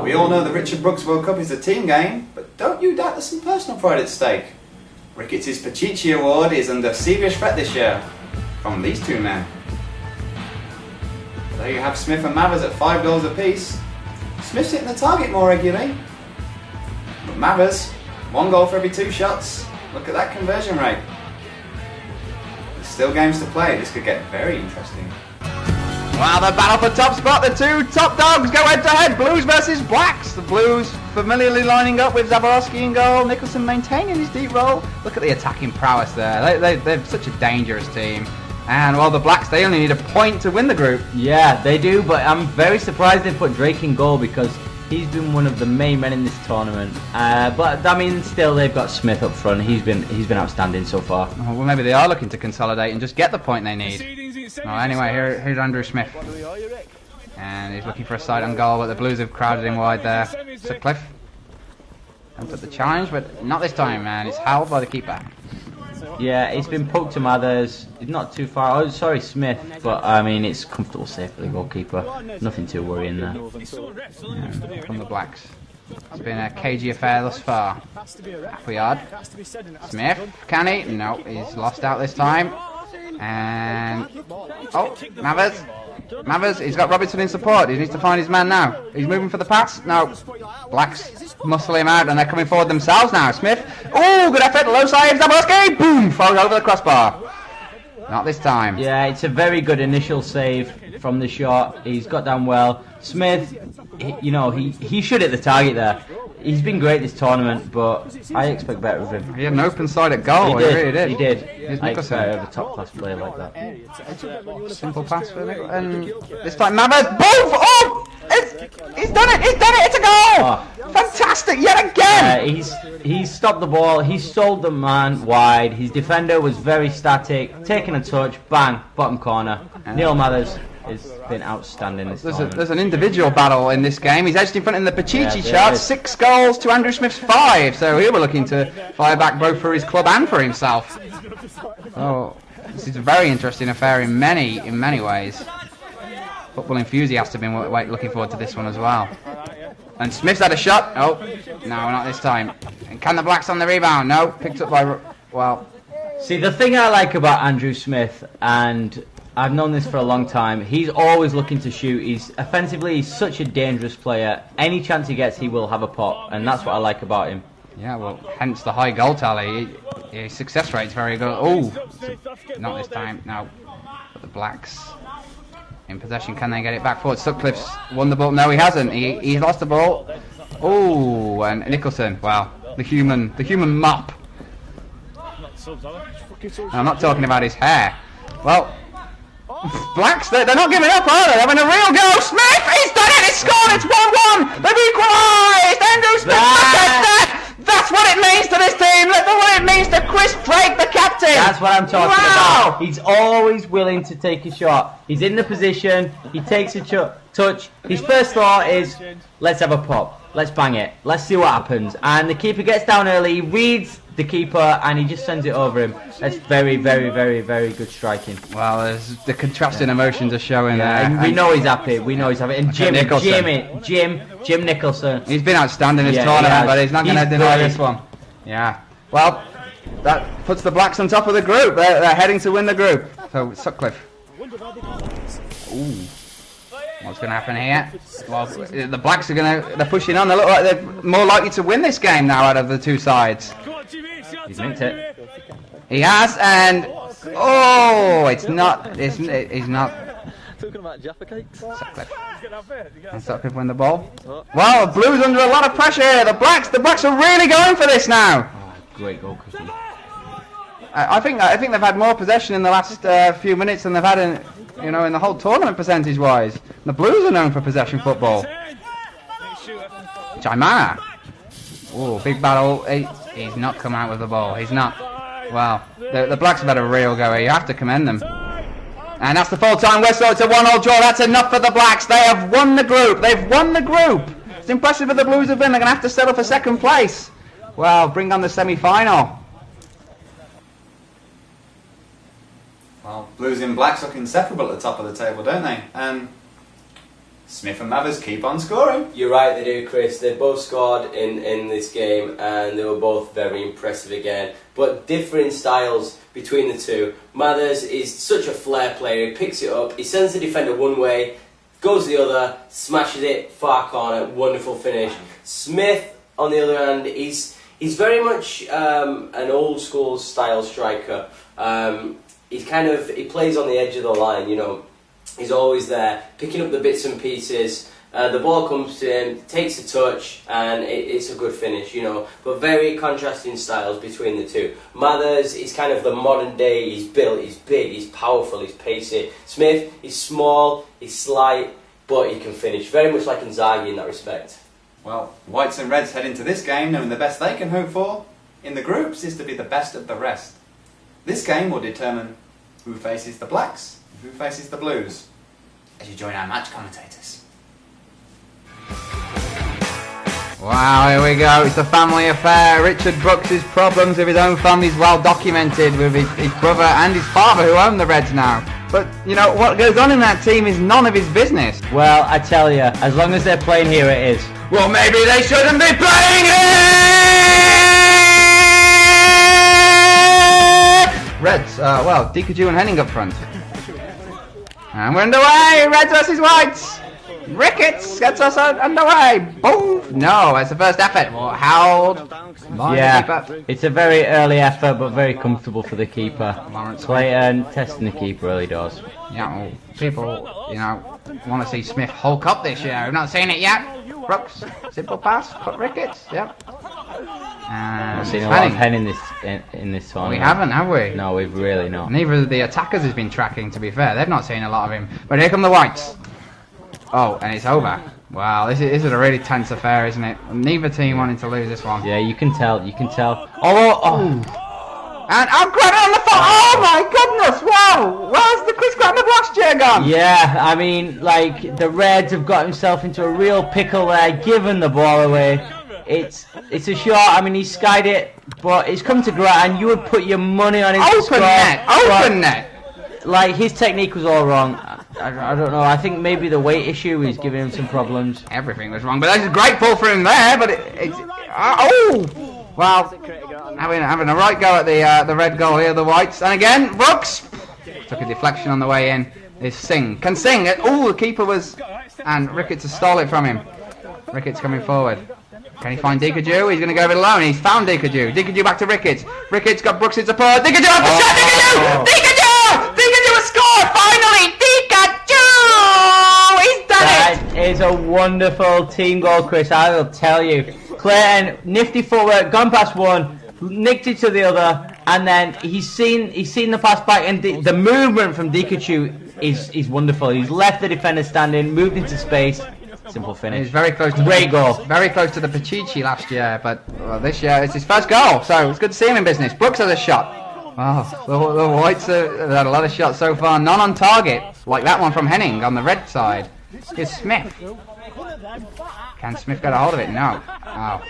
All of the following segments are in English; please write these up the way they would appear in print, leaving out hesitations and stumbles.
Well, we all know the Richard Brookes World Cup is a team game, but don't you doubt there's some personal pride at stake. Ricketts' Pachichi Award is under serious threat this year from these two men. There you have Smith and Mathers at $5 apiece. Smith's hitting the target more regularly, but Mathers, 1 goal for every 2 shots. Look at that conversion rate. There's still games to play. This could get very interesting. Well, the battle for top spot, the two top dogs go head to head, Blues versus Blacks. The Blues familiarly lining up with Zaborski in goal, Nicholson maintaining his deep role. Look at the attacking prowess there, they're such a dangerous team. And while the Blacks, they only need a point to win the group. Yeah, they do, but I'm very surprised they put Drake in goal because he's been one of the main men in this tournament. But I mean, still they've got Smith up front. He's been outstanding so far. Oh, well, maybe they are looking to consolidate and just get the point they need. Well, anyway, here's Andrew Smith. And he's looking for a sight on goal, but the Blues have crowded him wide there. Sutcliffe comes up the challenge, but not this time, man. It's held by the keeper. Yeah, it's been poked to Mathers. It's not too far. Oh, sorry, Smith. But I mean, it's comfortable save for the goalkeeper. Nothing too worrying there. Yeah, from the Blacks. It's been a cagey affair thus far. Half a yard. Smith, can he? No, he's lost out this time. And oh, Mathers, he's got Robertson in support. He needs to find his man now. He's moving for the pass. No, Blacks muscle him out and they're coming forward themselves now. Smith, oh, good effort, low side, Zaborski, boom, falls over the crossbar. Not this time. Yeah, it's a very good initial save from the shot. He's got down well. Smith, he should hit the target there. He's been great this tournament, but I expect better of him. He had an open side at goal. He really did. He did. I expect of a top class player like that. Simple pass for Nicholson. And this time Mathers, boom! Oh! He's done it! He's done it! It's a goal! Oh. Fantastic! Yet again! He's stopped the ball. He sold the man wide. His defender was very static. Taking a touch, bang, bottom corner. Neil Mathers has been outstanding this tournament. There's an individual battle in this game. He's edged in front in the Pachichi chart. 6 goals to Andrew Smith's 5. So here we're looking to fire back both for his club and for himself. Oh, this is a very interesting affair in many ways. Football enthusiasts have been looking forward to this one as well. And Smith's had a shot. Oh, no, not this time. And can the Blacks on the rebound? No, picked up by... Well... See, the thing I like about Andrew Smith, and I've known this for a long time, he's always looking to shoot. He's such a dangerous player. Any chance he gets, he will have a pot, and that's what I like about him. Yeah, well, hence the high goal tally. His success rate's very good. Oh, not this time. No, but the Blacks in possession. Can they get it back forward? Sutcliffe's won the ball. No, he hasn't. He's lost the ball. Oh, and Nicholson. Wow, the human mop. I'm not talking about his hair. Well, Blacks, they're not giving up, are they? They're having a real go. Smith, he's done it. He's scored. It's 1-1. They've equalised. Andrew Smith. That's what it means to this team. Look at what it means to Chris Drake, the captain. That's what I'm talking about. He's always willing to take a shot. He's in the position. He takes a touch. His first thought is, let's have a pop. Let's bang it. Let's see what happens. And the keeper gets down early. He reads the keeper and he just sends it over him. That's very, very, very, very good striking. Well, the contrasting emotions are showing there. And we know he's happy. We know he's happy. And Jim Nicholson. He's been outstanding this tournament, but he's not going to deny this one. Yeah. Well, that puts the Blacks on top of the group. They're heading to win the group. So Sutcliffe. Ooh. What's going to happen here? Well, the Blacks they're pushing on. They look like they're more likely to win this game now out of the two sides. He's nicked it. He has, and oh, it's not. He's not. Talking about Jaffa cakes. Sutcliffe. And Sutcliffe win the ball. Well, Blues under a lot of pressure here. The Blacks are really going for this now. Oh, great goal, Christian. I think they've had more possession in the last few minutes than they've had in the whole tournament percentage-wise. The Blues are known for possession football. Jaimana. Oh, big battle. He's not come out with the ball. He's not. Well, the Blacks have had a real go here. You have to commend them. And that's the full-time whistle. It's a 1-1 draw. That's enough for the Blacks. They have won the group. They've won the group. It's impressive that the Blues have been. They're going to have to settle for second place. Well, bring on the semi-final. Well, Blues and Blacks look inseparable at the top of the table, don't they? Smith and Mathers keep on scoring. You're right, they do, Chris. They both scored in this game, and they were both very impressive again. But differing styles between the two. Mathers is such a flair player. He picks it up, he sends the defender one way, goes the other, smashes it, far corner, wonderful finish. Smith, on the other hand, he's very much an old school style striker. He plays on the edge of the line, you know. He's always there, picking up the bits and pieces. The ball comes to him, takes a touch, and it's a good finish, you know. But very contrasting styles between the two. Mathers is kind of the modern day. He's built, he's big, he's powerful, he's pacey. Smith is small, he's slight, but he can finish. Very much like Inzaghi in that respect. Well, Whites and Reds head into this game knowing the best they can hope for in the groups is to be the best of the rest. This game will determine who faces the Blacks and who faces the Blues, as you join our match commentators. Wow, here we go. It's a family affair. Richard Brookes' problems with his own family is well documented, with his brother and his father who own the Reds now. But, you know, what goes on in that team is none of his business. Well, I tell you, as long as they're playing here, it is. Well, maybe they shouldn't be playing it! Reds, well, Dikaju and Henning up front. And we're underway! Reds versus Whites! Ricketts gets us underway! Boom! No, it's the first effort. Well, held. Yeah, it's a very early effort, but very comfortable for the keeper. Lawrence Clayton testing the keeper really does. Yeah, well, people, you know, want to see Smith Hulk up this year. We've not seen it yet. Brooks, simple pass, cut Ricketts, yep. And I've seen a lot of Hen in this tournament. We haven't, have we? No, we've really not. Neither of the attackers has been tracking, to be fair. They've not seen a lot of him. But here come the Whites. Oh, and it's over. Wow, this is a really tense affair, isn't it? Neither team wanting to lose this one. Yeah, you can tell. Oh. And I'm grabbing on the phone. Oh my goodness! Wow, where's the Chris Graham of last year gone? Yeah, I mean, like the Reds have got himself into a real pickle there, giving the ball away. It's a shot. I mean, he skied it, but it's come to ground, and you would put your money on his open net. Like his technique was all wrong. I don't know. I think maybe the weight issue is giving him some problems. Everything was wrong, but that's a great pull for him there. But well, having a right go at the red goal here, the Whites, and again Brooks took a deflection on the way in. Is Singh can Singh? Oh, the keeper was, and Ricketts has stole it from him. Ricketts coming forward. Can he find Dikaju? He's going to go it alone. He's found Dikaju. Dikaju back to Ricketts. Ricketts got Brooks in support. Dikaju off the shot. Dikaju! Dikaju! Dikaju has scored finally. Dikaju! He's done it. That is a wonderful team goal, Chris. I will tell you. Clayton, nifty footwork, gone past one, nicked it to the other, and then he's seen the pass back, and the movement from Dikaju is wonderful. He's left the defender standing, moved into space. Simple finish. He's very close to great goal. Very close to the Pachichi last year, but this year it's his first goal, so it's good to see him in business. Brooks has a shot. Oh, the Whites have had a lot of shots so far, none on target, like that one from Henning on the red side. Here's Smith. Can Smith get a hold of it? No. Oh,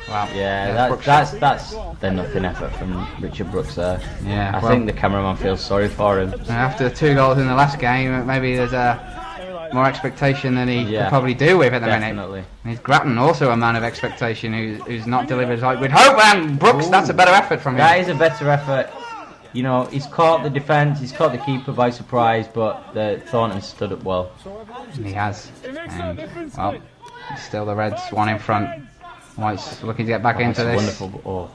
well. Yeah, that's the nothing effort from Richard Brookes there. Yeah, I think the cameraman feels sorry for him. After the 2 goals in the last game, maybe there's more expectation than he could probably do with at the minute. And he's Grattan, also a man of expectation, who's not delivered like we'd hope. And Brooks, that's a better effort from him. That is a better effort. You know, he's caught the defence, he's caught the keeper by surprise, but Thornton stood up well. He has. And, well, still the Reds, one in front. Whites looking to get back into this. Wonderful ball.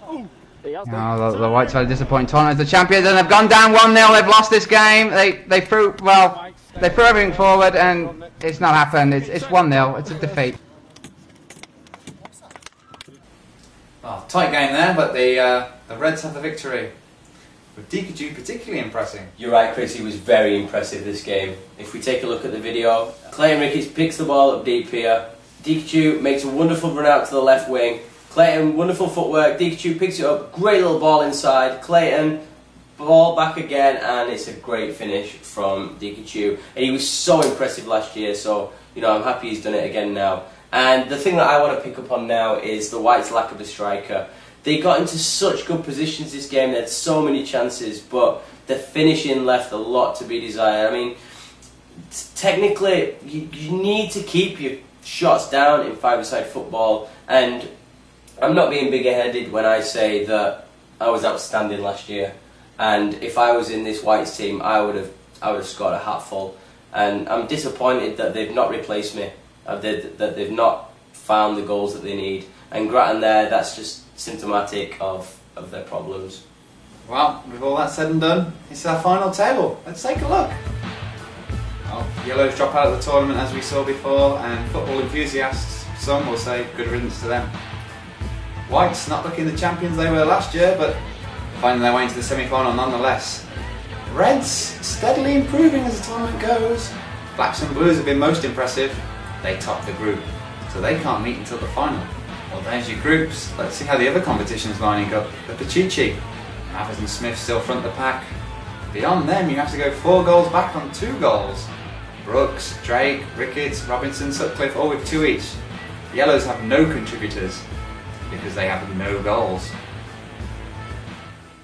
The Whites had a disappointing tournament as the champions, and they've gone down 1-0. They've lost this game. They threw everything forward, and it's not happened. It's 1-0. It's a defeat. Oh, tight game there, but the Reds have the victory. With Dikaju particularly impressing. You're right, Chris, he was very impressive this game. If we take a look at the video, Clayton Ricketts picks the ball up deep here. Dikaju makes a wonderful run out to the left wing. Clayton, wonderful footwork. Dikaju picks it up, great little ball inside. Clayton, ball back again, and it's a great finish from Dikaju. And he was so impressive last year, so you know I'm happy he's done it again now. And the thing that I want to pick up on now is the Whites' lack of a striker. They got into such good positions this game, they had so many chances, but the finishing left a lot to be desired. I mean, technically, you need to keep your shots down in five-a-side football, and I'm not being bigger-headed when I say that I was outstanding last year, and if I was in this Whites team, I would have scored a hatful, and I'm disappointed that they've not replaced me, that they've not found the goals that they need, and Grattan there, that's just symptomatic of their problems. Well, with all that said and done, it's our final table. Let's take a look. Well, Yellows drop out of the tournament as we saw before, and football enthusiasts, some will say good riddance to them. Whites not looking the champions they were last year, but finding their way into the semi-final nonetheless. Reds steadily improving as the tournament goes. Blacks and Blues have been most impressive. They top the group, so they can't meet until the final. Well, there's your groups. Let's see how the other competitions lining up. The Pachichi, Mathers and Smith still front the pack. Beyond them, you have to go 4 goals back on 2 goals. Brookes, Drake, Ricketts, Robinson, Sutcliffe, all with 2 each. The Yellows have no contributors because they have no goals.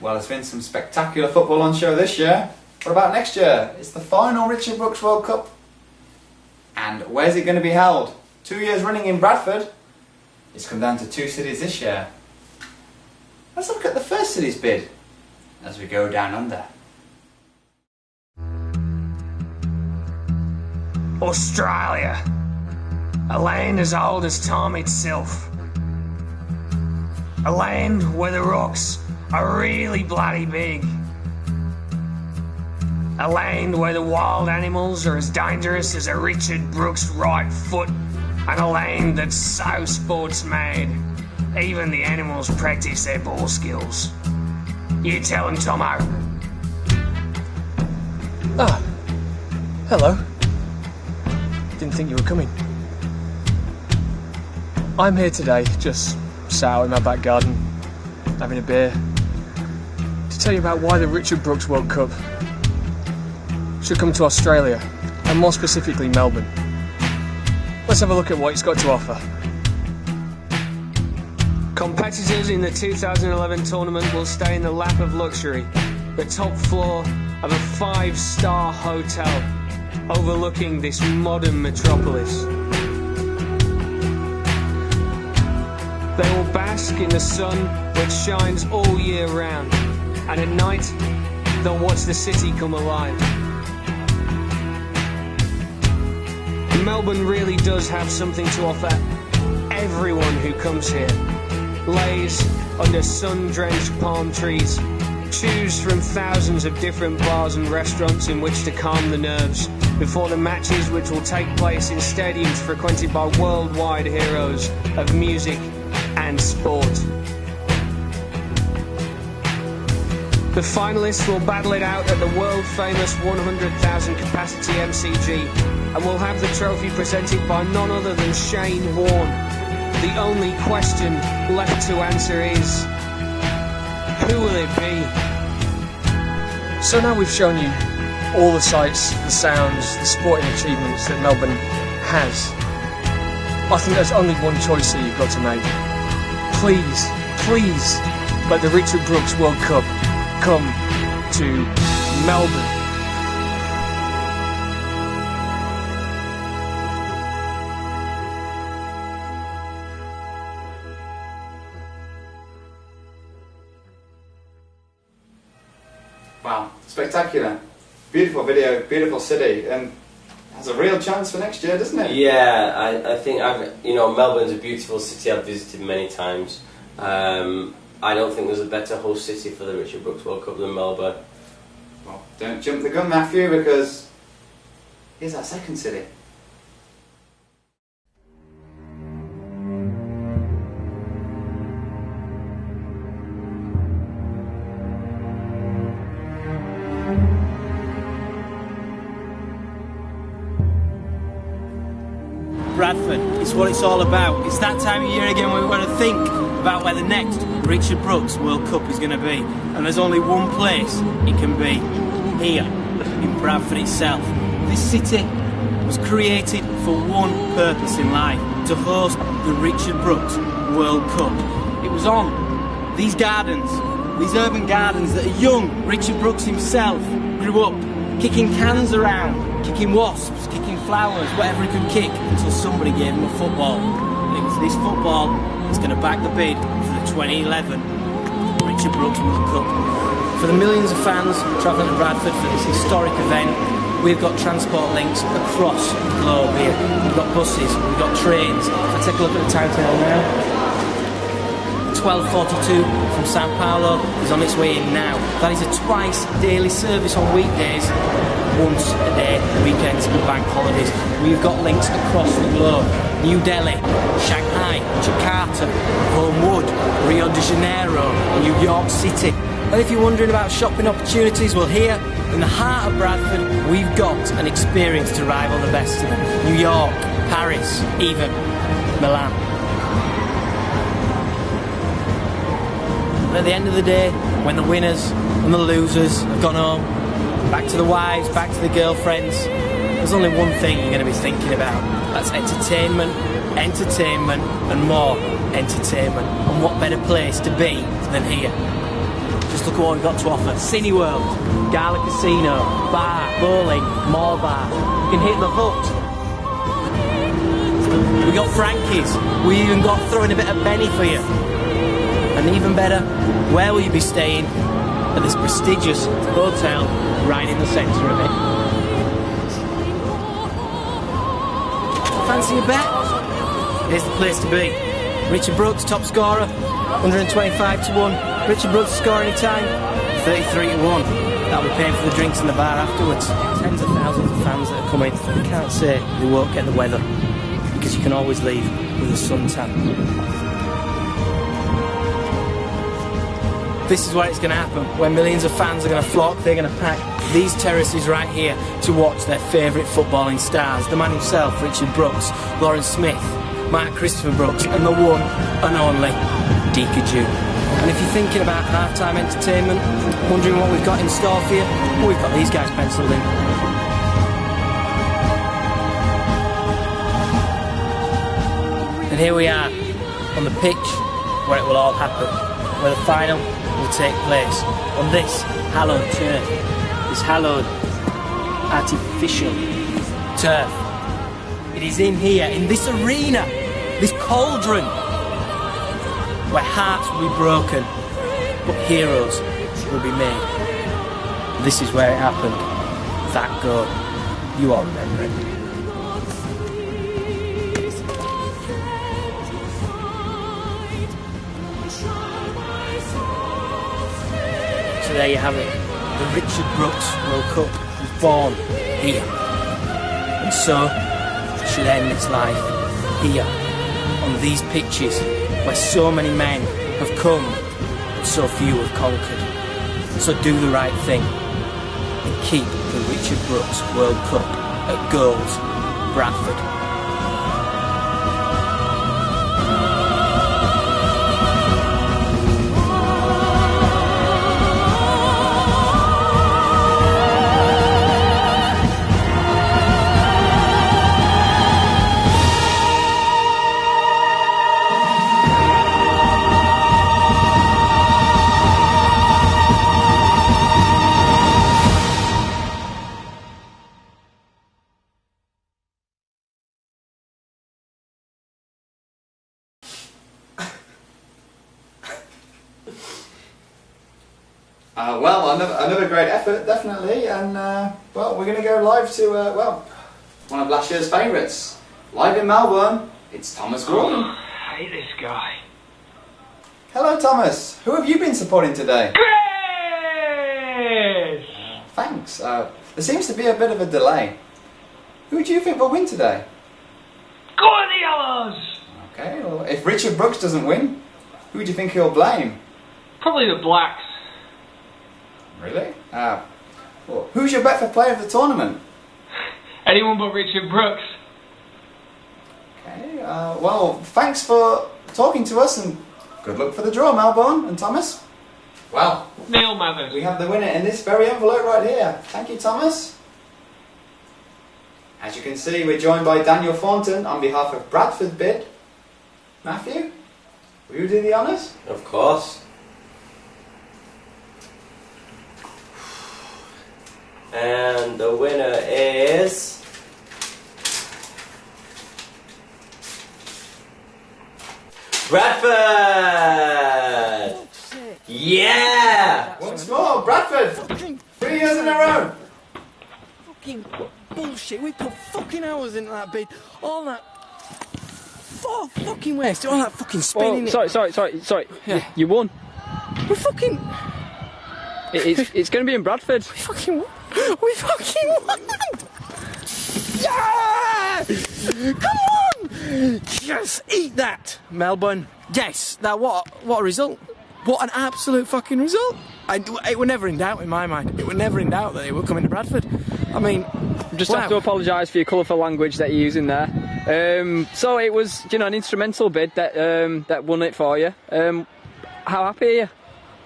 Well, there's been some spectacular football on show this year. What about next year? It's the final Richard Brookes World Cup. And where's it going to be held? 2 years running in Bradford. It's come down to 2 cities this year. Let's look at the first city's bid as we go down under. Australia, a land as old as time itself. A land where the rocks are really bloody big. A land where the wild animals are as dangerous as a Richard Brookes right foot. And a land that's so sports mad, even the animals practice their ball skills. You tell them, Tomo. Ah, hello. Didn't think you were coming. I'm here today, just sat out in my back garden, having a beer, to tell you about why the Richard Brookes World Cup should come to Australia, and more specifically Melbourne. Let's have a look at what it's got to offer. Competitors in the 2011 tournament will stay in the lap of luxury, the top floor of a 5-star hotel overlooking this modern metropolis. They will bask in the sun which shines all year round, and at night they'll watch the city come alive. Melbourne really does have something to offer everyone who comes here. Lays under sun-drenched palm trees, choose from thousands of different bars and restaurants in which to calm the nerves before the matches which will take place in stadiums frequented by worldwide heroes of music and sport. The finalists will battle it out at the world-famous 100,000 capacity MCG, and will have the trophy presented by none other than Shane Warne. The only question left to answer is, who will it be? So now we've shown you all the sights, the sounds, the sporting achievements that Melbourne has. I think there's only one choice that you've got to make. Please, please, let the Richard Brookes World Cup come to Melbourne. Wow, spectacular. Beautiful video, beautiful city, and has a real chance for next year, doesn't it? Yeah, I think Melbourne's a beautiful city. I've visited many times. I don't think there's a better host city for the Richard Brookes World Cup than Melbourne. Well, don't jump the gun, Matthew, because here's our second city. Bradford, it's what it's all about. It's that time of year again when we want to think about where the next Richard Brookes World Cup is going to be. And there's only one place it can be. Here, in Bradford itself. This city was created for one purpose in life, to host the Richard Brookes World Cup. It was on these gardens, these urban gardens, that a young Richard Brookes himself grew up, kicking cans around, kicking wasps, kicking flowers, whatever he could kick until somebody gave him a football. And it was this football that's going to back the bid for the 2011 Richard Brookes World Cup. For the millions of fans travelling to Bradford for this historic event, we've got transport links across the globe here. We've got buses, we've got trains. If I take a look at the timetable now, 12:42 from Sao Paulo is on its way in now. That is a twice daily service on weekdays, once a day, weekends and bank holidays. We've got links across the globe. New Delhi, Shanghai, Jakarta, Homewood, Rio de Janeiro, New York City. And if you're wondering about shopping opportunities, well, here in the heart of Bradford, we've got an experience to rival the best of them. New York, Paris, even Milan. And at the end of the day, when the winners and the losers have gone home, back to the wives, back to the girlfriends, there's only one thing you're going to be thinking about. That's entertainment, entertainment and more entertainment. And what better place to be than here? Just look at what we've got to offer. Cineworld, Gala Casino, bar, bowling, more bar. You can hit the Hut. We got Frankie's. We even got throwing a bit of Benny for you. And even better, where will you be staying? At this prestigious hotel right in the centre of it. Fancy a bet? Here's the place to be. Richard Brookes, top scorer, 125 to 1. Richard Brookes score any time, 33 to 1. That'll be paying for the drinks in the bar afterwards. Tens of thousands of fans that are coming. You can't say they won't get the weather, because you can always leave with a suntan. This is where it's going to happen, where millions of fans are going to flock. They're going to pack these terraces right here to watch their favourite footballing stars. The man himself, Richard Brookes, Lauren Smith, Mark Christopher Brookes, and the one and only Deacon June. And if you're thinking about half-time entertainment, wondering what we've got in store for you, well, we've got these guys penciled in. And here we are, on the pitch, where it will all happen, where the final will take place on this hallowed turf, this hallowed artificial turf. It is in here, in this arena, this cauldron, where hearts will be broken, but heroes will be made. This is where it happened, that goal. You all remember it. So there you have it. The Richard Brookes World Cup was born here. And so should end its life here, on these pitches, where so many men have come and so few have conquered. So do the right thing and keep the Richard Brookes World Cup at Goals, Bradford. Well, another great effort, definitely, and well, we're going to go live to, well, one of last year's favourites. Live in Melbourne, it's Thomas Gordon. I hate this guy. Hello, Thomas. Who have you been supporting today? Chris! Thanks. There seems to be a bit of a delay. Who do you think will win today? Go on the Yellows! Okay, well, if Richard Brookes doesn't win, who do you think he'll blame? Probably the Blacks. Really? Well, who's your bet for player of the tournament? Anyone but Richard Brookes. Okay, well, thanks for talking to us and good luck for the draw, Melbourne and Thomas. Well, Neil Mathers. We have the winner in this very envelope right here. Thank you, Thomas. As you can see, we're joined by Daniel Thornton on behalf of Bradford bid. Matthew, will you do the honours? Of course. And the winner is... Bradford! Yeah! Once more, Bradford! 3 years in a row! Fucking bullshit. We put fucking hours into that bid. All that... 4 fucking waste. All that fucking spinning. Sorry. Yeah. You won. We fucking... It's going to be in Bradford. We fucking won! Yeah! Come on! Yes, eat that, Melbourne. Yes, that what a result. What an absolute fucking result. It were never in doubt in my mind. It were never in doubt that they were coming to Bradford. I mean, Just have to apologise for your colourful language that you're using there. So it was, an instrumental bid that won it for you. How happy are you?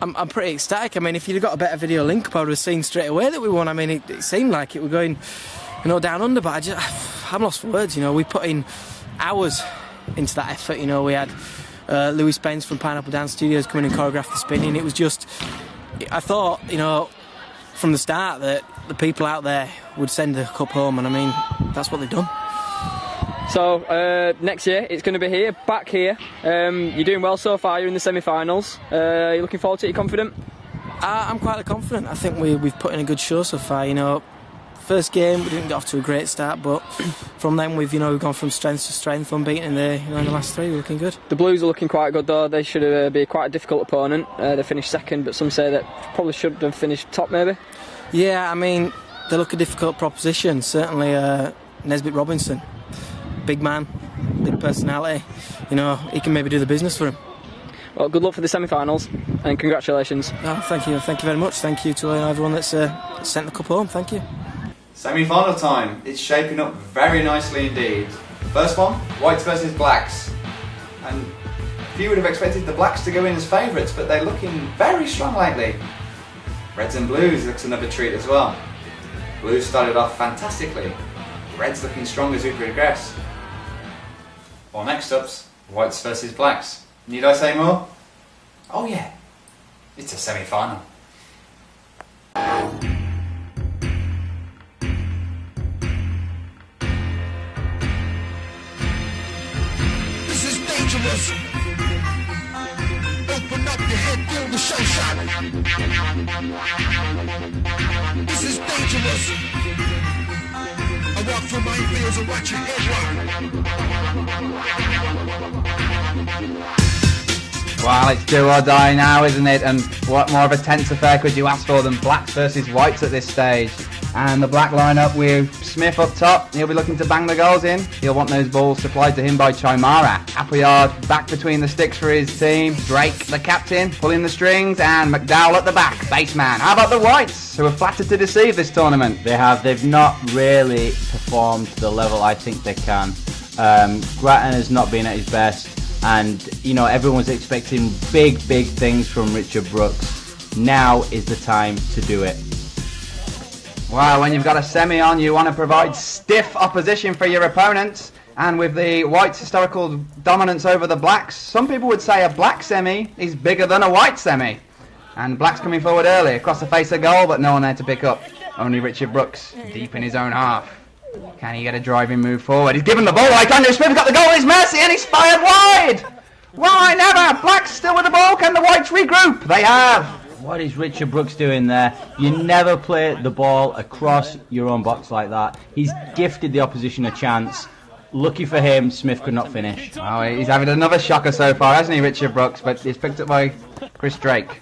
I'm pretty ecstatic. I mean, if you'd have got a better video link up, I would have seen straight away that we won. I mean, it seemed like it were going, down under, but I'm lost for words. We put in hours into that effort. We had Louis Spence from Pineapple Dance Studios come in and choreograph the spinning. It was just, I thought, from the start that the people out there would send the cup home, and I mean, that's what they've done. So next year it's going to be here, back here. You're doing well so far. You're in the semi-finals. You're looking forward to it. You confident? I'm quite confident. I think we've put in a good show so far. First game we didn't get off to a great start, but from then we've gone from strength to strength, unbeaten in the last 3. We're looking good. The Blues are looking quite good though. They should be quite a difficult opponent. They finished second, but some say that probably should have finished top maybe. Yeah, I mean they look a difficult proposition. Certainly Nesbitt Robinson, big man, big personality. He can maybe do the business for him. Well, good luck for the semi-finals and congratulations. Oh, thank you very much. Thank you to everyone that's sent the cup home. Thank you. Semi-final time. It's shaping up very nicely indeed. First one, Whites versus Blacks. And few would have expected the Blacks to go in as favourites, but they're looking very strong lately. Reds and Blues looks another treat as well. Blues started off fantastically. Reds looking strong as we progress. Well, next up's Whites versus Blacks. Need I say more? Oh yeah, it's a semi-final. This is dangerous. Open up your head, feel the show shot. This is dangerous. I walk through my fields and watch your head rock. Well, it's do or die now, isn't it? And what more of a tense affair could you ask for than Blacks versus Whites at this stage? And the Black lineup with Smith up top. He'll be looking to bang the goals in. He'll want those balls supplied to him by Chimara. Appleyard back between the sticks for his team. Drake, the captain, pulling the strings. And McDowell at the back, baseman. How about the Whites, who are flattered to deceive this tournament? They have. They've not really performed to the level I think they can. Grattan has not been at his best. And, everyone's expecting big things from Richard Brookes. Now is the time to do it. Well, when you've got a semi on, you want to provide stiff opposition for your opponents. And with the Whites' historical dominance over the Blacks, some people would say a Black semi is bigger than a White semi. And Black's coming forward early, across the face of goal, but no one there to pick up. Only Richard Brookes, deep in his own half. Can he get a driving move forward? He's given the ball away. Andrew Smith got the goal at his mercy and he's fired wide! Why never? Black's still with the ball. Can the Whites regroup? They have. What is Richard Brookes doing there? You never play the ball across your own box like that. He's gifted the opposition a chance. Lucky for him, Smith could not finish. Oh, he's having another shocker so far, hasn't he, Richard Brookes? But he's picked up by Chris Drake.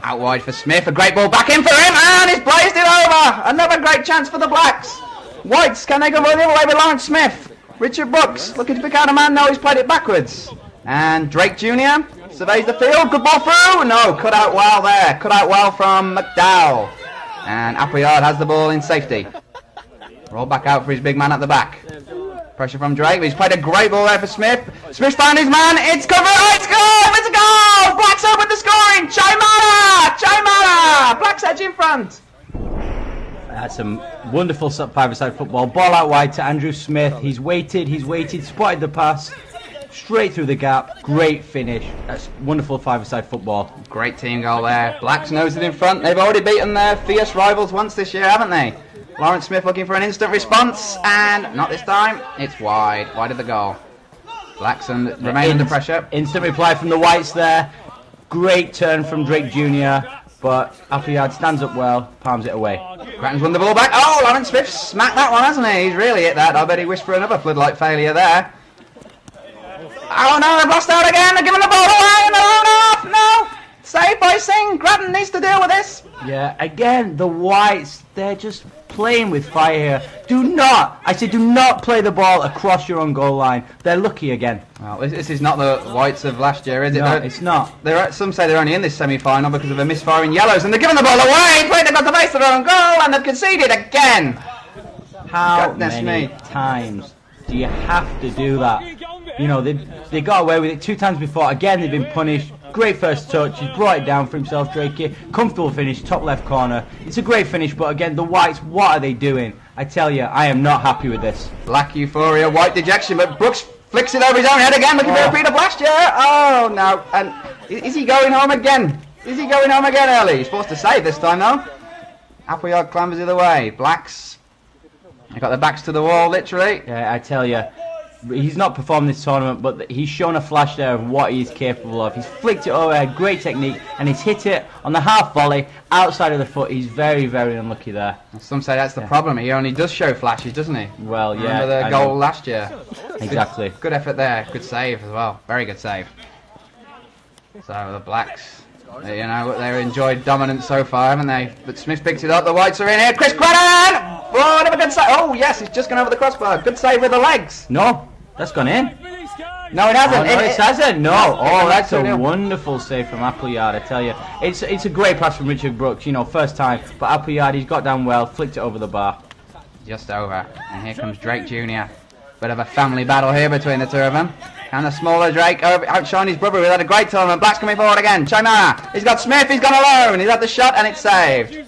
Out wide for Smith. A great ball back in for him and he's blazed it over. Another great chance for the Blacks. Whites, can they go the other way with Lawrence Smith? Richard Brookes looking to pick out a man. No, he's played it backwards. And Drake Jr. surveys the field. Good ball through. No, cut out well there. Cut out well from McDowell. And Appleyard has the ball in safety. Roll back out for his big man at the back. Pressure from Drake. He's played a great ball there for Smith. Smith's found his man. It's covered. It's goal. It's a goal. Blacks open the scoring. Chimara. Blacks edge in front. That's some wonderful five-a-side football. Ball out wide to Andrew Smith. He's waited, spotted the pass. straight through the gap. Great finish. That's wonderful five-a-side football. Great team goal there. Blacks nosing in front. They've already beaten their fierce rivals once this year, haven't they? Lawrence Smith looking for an instant response, and not this time. It's wide. Wide of the goal. Blacks remain under pressure. Instant reply from the Whites there. Great turn from Drake Jr., but Appleyard stands up well, palms it away. Grattan's won the ball back. Oh, Lawrence Smith smacked that one, hasn't he? He's really hit that. I bet he wished for another floodlight failure there. Oh no, they've lost out again. They're giving the ball away in the own half. No. Saved by Singh. Grattan needs to deal with this. Yeah, again, the Whites, they're just playing with fire here. Do not play the ball across your own goal line. They're lucky again. Well, this is not the Whites of last year, is it? No, it's not. Some say they're only in this semi-final because of a misfiring yellows, and they're giving the ball away. They've got the base of their own goal, and they've conceded again. How many times do you have to do that? You know, they got away with it 2 times before. Again, they've been punished. Great first touch. He's brought it down for himself, Drakey. Comfortable finish, top left corner. It's a great finish, but again, the Whites, what are they doing? I tell you, I am not happy with this. Black euphoria, White dejection, but Brookes flicks it over his own head again, looking for a repeat of last year. Oh, no. And is he going home again? Is he going home again early? He's forced to save this time, though. Appleyard clambers it away. Blacks, they got their backs to the wall, literally. Yeah, I tell you. He's not performed this tournament, but he's shown a flash there of what he's capable of. He's flicked it overhead, great technique, and he's hit it on the half volley, outside of the foot. He's very, very unlucky there. Some say that's the problem. He only does show flashes, doesn't he? Well, yeah. Remember the goal last year? Exactly. Good effort there. Good save as well. Very good save. So the Blacks, you know, they've enjoyed dominance so far, haven't they? But Smith picks it up. The Whites are in here. Chris Grattan! Oh, another good save. Oh, yes, he's just gone over the crossbar. Good save with the legs. No, that's gone in. No, it hasn't. Oh, no, it hasn't. No. Oh, that's a wonderful save from Appleyard, I tell you. It's a great pass from Richard Brookes, you know, first time. But Appleyard, he's got down well, flicked it over the bar. Just over. And here comes Drake Jr. Bit of a family battle here between the two of them. And the smaller Drake outshine his brother, who had a great tournament. Black's coming forward again. Chaimara. He's got Smith. He's gone alone. He's had the shot and it's saved.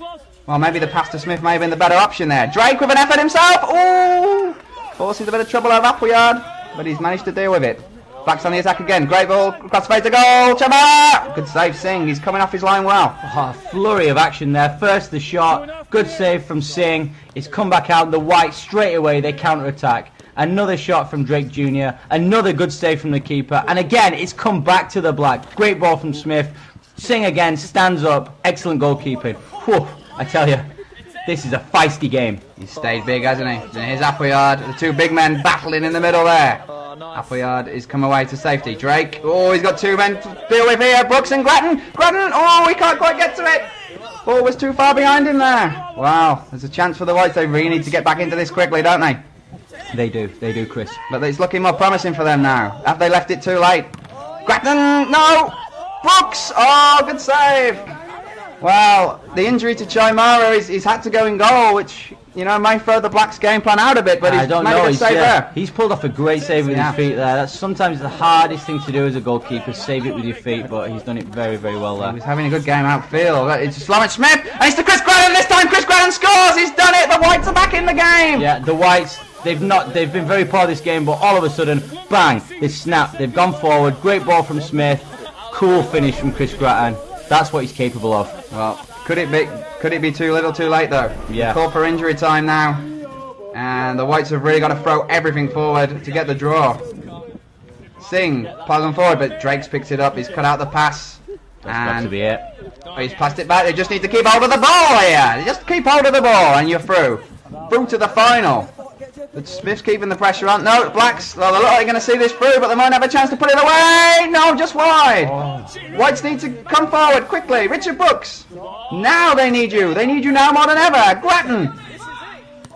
Well, maybe the pass to Smith may have been the better option there. Drake with an effort himself. Ooh! Forces a bit of trouble out of Appleyard, but he's managed to deal with it. Black's on the attack again. Great ball. Crossfade to goal. Chaimara. Good save, Singh. He's coming off his line well. Oh, flurry of action there. First the shot. Good save from Singh. He's come back out. The Whites straight away. They counter-attack. Another shot from Drake Jr. Another good save from the keeper. And again, it's come back to the Black. Great ball from Smith. Singh again. Stands up. Excellent goalkeeping. Whew. I tell you, this is a feisty game. He's stayed big, hasn't he? And here's Appleyard, the two big men battling in the middle there. Appleyard is come away to safety. Drake, oh, he's got 2 men to deal with here. Brookes and Grattan. Grattan, oh, he can't quite get to it. Ball was too far behind him there. Wow, there's a chance for the Whites. They really need to get back into this quickly, don't they? They do, Chris. But it's looking more promising for them now. Have they left it too late? Grattan, no! Brookes, oh, good save. Well, the injury to Chaimara, he's had to go in goal, which, you know, may throw the Blacks' game plan out a bit, but he's made a good save there. He's pulled off a great save with his feet there. That's sometimes the hardest thing to do as a goalkeeper, save it with your feet, but he's done it very, very well there. He's having a good game outfield. It's Lawrence Smith, and it's to Chris Grattan this time. Chris Grattan scores. He's done it. The Whites are back in the game. Yeah, the Whites, they've been very poor this game, but all of a sudden, bang, they've snapped. They've gone forward. Great ball from Smith. Cool finish from Chris Grattan. That's what he's capable of. Well, could it be too little too late though? Yeah. Call for injury time now. And the Whites have really got to throw everything forward to get the draw. Singh piles on forward, but Drake's picked it up. He's cut out the pass. That's got to be it. He's passed it back. They just need to keep hold of the ball here. Just keep hold of the ball and you're through. Through to the final. But Smith's keeping the pressure on. No, Blacks, well, they look like they're going to see this through, but they might have a chance to put it away. No, just wide. Oh. Whites need to come forward quickly. Richard Brookes. Now they need you. They need you now more than ever. Grattan.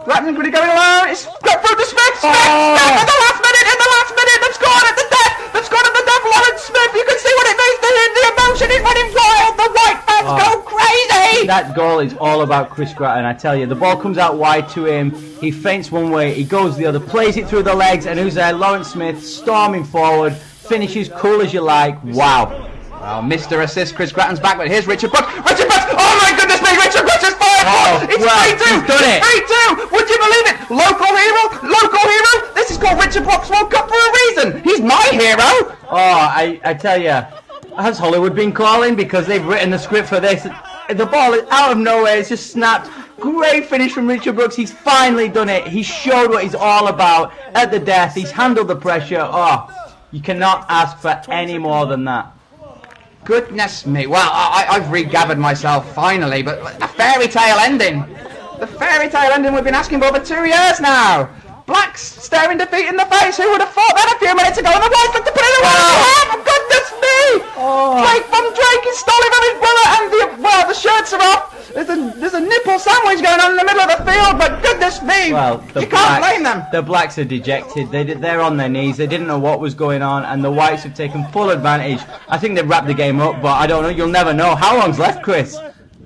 Grattan, could he go alone? It's got through to Smith. Smith! Smith in the last minute. They've scored at the death. They've scored at the death. Lawrence Smith, you can see what it means to him. The emotion is running wild. The White fans go crazy. That goal is all about Chris Grattan, I tell you. The ball comes out wide to him. He feints one way, he goes the other, plays it through the legs, and who's there? Lawrence Smith, storming forward, finishes cool as you like. Wow. Well, Mr. Assist, Chris Grattan's back, but here's Richard Brookes. Richard Brookes! Oh my goodness me! Richard Brookes has fired! It's well, 3-2! he's done it. It's 3-2! Would you believe it? Local hero! Local hero! This is called Richard Brookes World Cup for a reason! He's my hero! Oh, I tell you, has Hollywood been calling? Because they've written the script for this. The ball is out of nowhere, it's just snapped. Great finish from Richard Brookes. He's finally done it. He showed what he's all about at the death. He's handled the pressure. Oh, you cannot ask for any more than that. Goodness me. Well, I've regathered myself finally, but a fairy tale ending. The fairy tale ending we've been asking for over 2 years now. Blacks staring defeat in the face. Who would have thought that a few minutes ago? And the Whites looked to put it away. For goodness me! Drake from Drake is stolen from his brother, and the shirts are off. There's a nipple sandwich going on in the middle of the field, but goodness me! Well, you can't blame them. The Blacks are dejected. They're on their knees. They didn't know what was going on, and the Whites have taken full advantage. I think they've wrapped the game up, but I don't know. You'll never know. How long's left, Chris?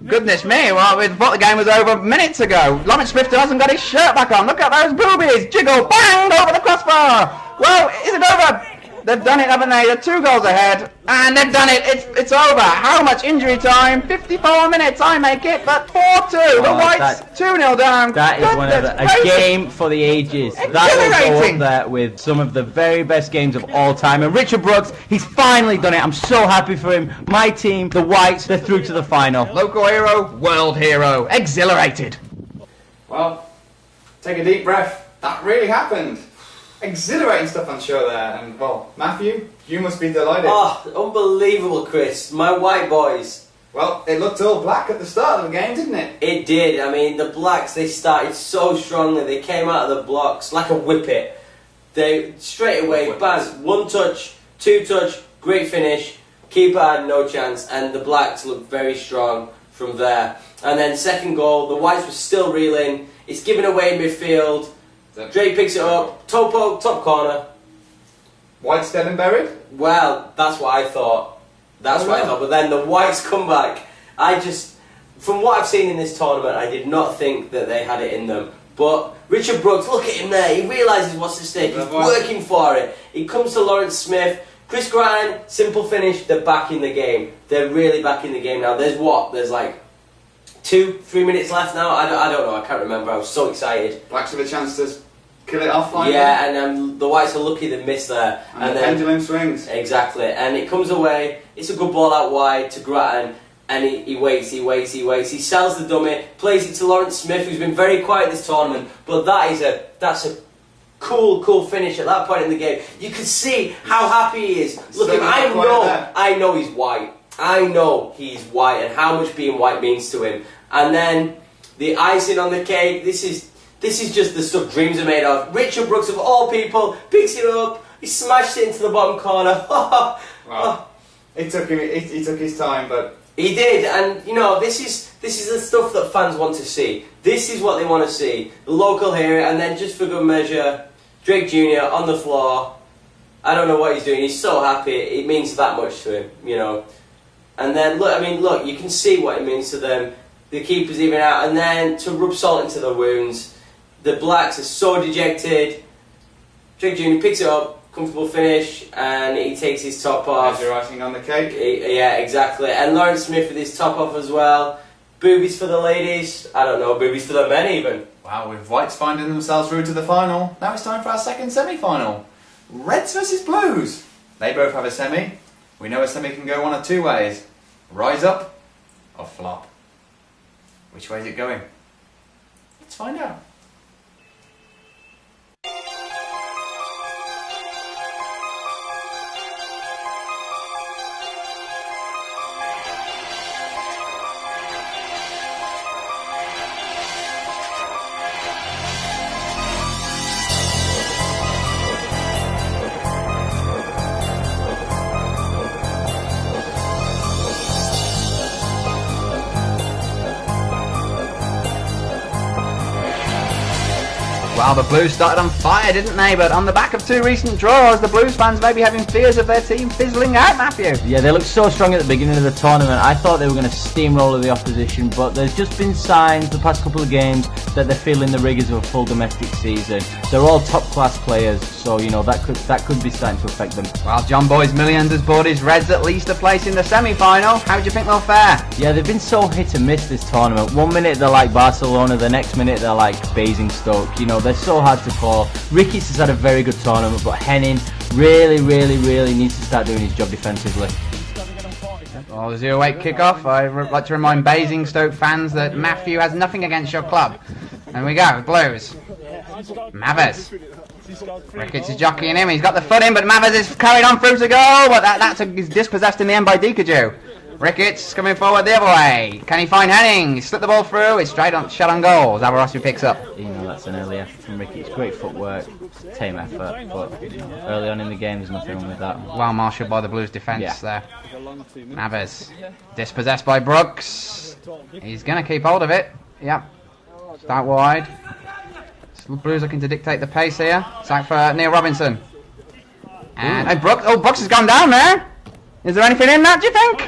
Goodness me, well, we thought the game was over minutes ago. Lawrence Smith still hasn't got his shirt back on. Look at those boobies. Jiggle, bang, over the crossbar. Well, is it over? They've done it, haven't they? They're 2 goals ahead. And they've done it. It's over. How much injury time? 54 minutes. I make it, but 4-2. The Whites 2-0 down. That is one of a game for the ages. That will go up there with some of the very best games of all time. And Richard Brookes, he's finally done it. I'm so happy for him. My team, the Whites, they're through to the final. Local hero, world hero. Exhilarated. Well, take a deep breath. That really happened. Exhilarating stuff on show there. And, well, Matthew, you must be delighted. Oh, unbelievable, Chris. My White boys. Well, it looked all black at the start of the game, didn't it? It did. I mean, the Blacks, they started so strongly. They came out of the blocks like a whippet. They, straight away, bang, 1 touch, 2 touch, great finish. Keeper had no chance, and the Blacks looked very strong from there. And then second goal, the Whites were still reeling. It's given away in midfield. Drake picks it up, top corner. White's dead and buried? Well, that's what I thought. That's what I thought. But then the Whites come back. From what I've seen in this tournament, I did not think that they had it in them. But Richard Brookes, look at him there. He realises what's at stake. He's working for it. He comes to Lawrence Smith. Chris Grattan, simple finish. They're back in the game. They're really back in the game now. There's what? There's like 2-3 minutes left now. I don't know. I can't remember. I was so excited. Blacks have a chance to kill it off finally. Yeah, and the Whites are lucky they missed there. And the pendulum swings. Exactly. And it comes away. It's a good ball out wide to Grattan. And he waits. He sells the dummy, plays it to Lawrence Smith, who's been very quiet this tournament. But that's a cool finish at that point in the game. You can see how happy he is. Look, I know he's white. I know he's white and how much being white means to him. And then the icing on the cake. This is just the stuff dreams are made of. Richard Brookes, of all people, picks it up. He smashed it into the bottom corner. Wow. It took his time, but he did. And you know, this is the stuff that fans want to see. This is what they want to see. The local hero, and then just for good measure, Drake Jr. on the floor. I don't know what he's doing. He's so happy. It means that much to him, you know. And then look, you can see what it means to them. The keeper's even out, and then to rub salt into the wounds. The Blacks are so dejected. Drake Jr. picks it up, comfortable finish, and he takes his top off. There's your icing on the cake. Yeah, exactly. And Lawrence Smith with his top off as well. Boobies for the ladies. I don't know, boobies for the men even. Wow, with Whites finding themselves through to the final, now it's time for our second semi-final. Reds versus Blues. They both have a semi. We know a semi can go one of 2 ways. Rise up or flop. Which way is it going? Let's find out. Well, the Blues started on fire, didn't they? But on the back of 2 recent draws, the Blues fans may be having fears of their team fizzling out, Matthew. Yeah, they looked so strong at the beginning of the tournament. I thought they were going to steamroller the opposition, but there's just been signs the past couple of games that they're feeling the rigours of a full domestic season. They're all top-class players, so you know that could be starting to affect them. Well, John Boy's Millions has bought his Reds at least a place in the semi-final. How do you think they'll fare? Yeah, they've been so hit and miss this tournament. One minute they're like Barcelona, the next minute they're like Basingstoke. You know, they're so hard to call. Ricketts has had a very good tournament, but Henning really needs to start doing his job defensively. Well, the 0-8 kickoff. I'd like to remind Basingstoke fans that Matthew has nothing against your club. There we go, Blues. Mathers. Ricketts is jockeying him. He's got the foot in, but Mathers is carried on through to goal. But that's dispossessed in the end by Dekaju. Ricketts coming forward the other way. Can he find Henning? He slipped the ball through. It's straight on, shot on goal. Zavarossi picks up. You know, that's an early effort from Ricketts. Great footwork, tame effort, but early on in the game there's nothing wrong with that. Well marshalled by the Blues defence there. Mathers dispossessed by Brookes. He's going to keep hold of it. Yep. Start wide. Blues looking to dictate the pace here. Sack for Neil Robinson. And Brookes has gone down there. Is there anything in that, do you think?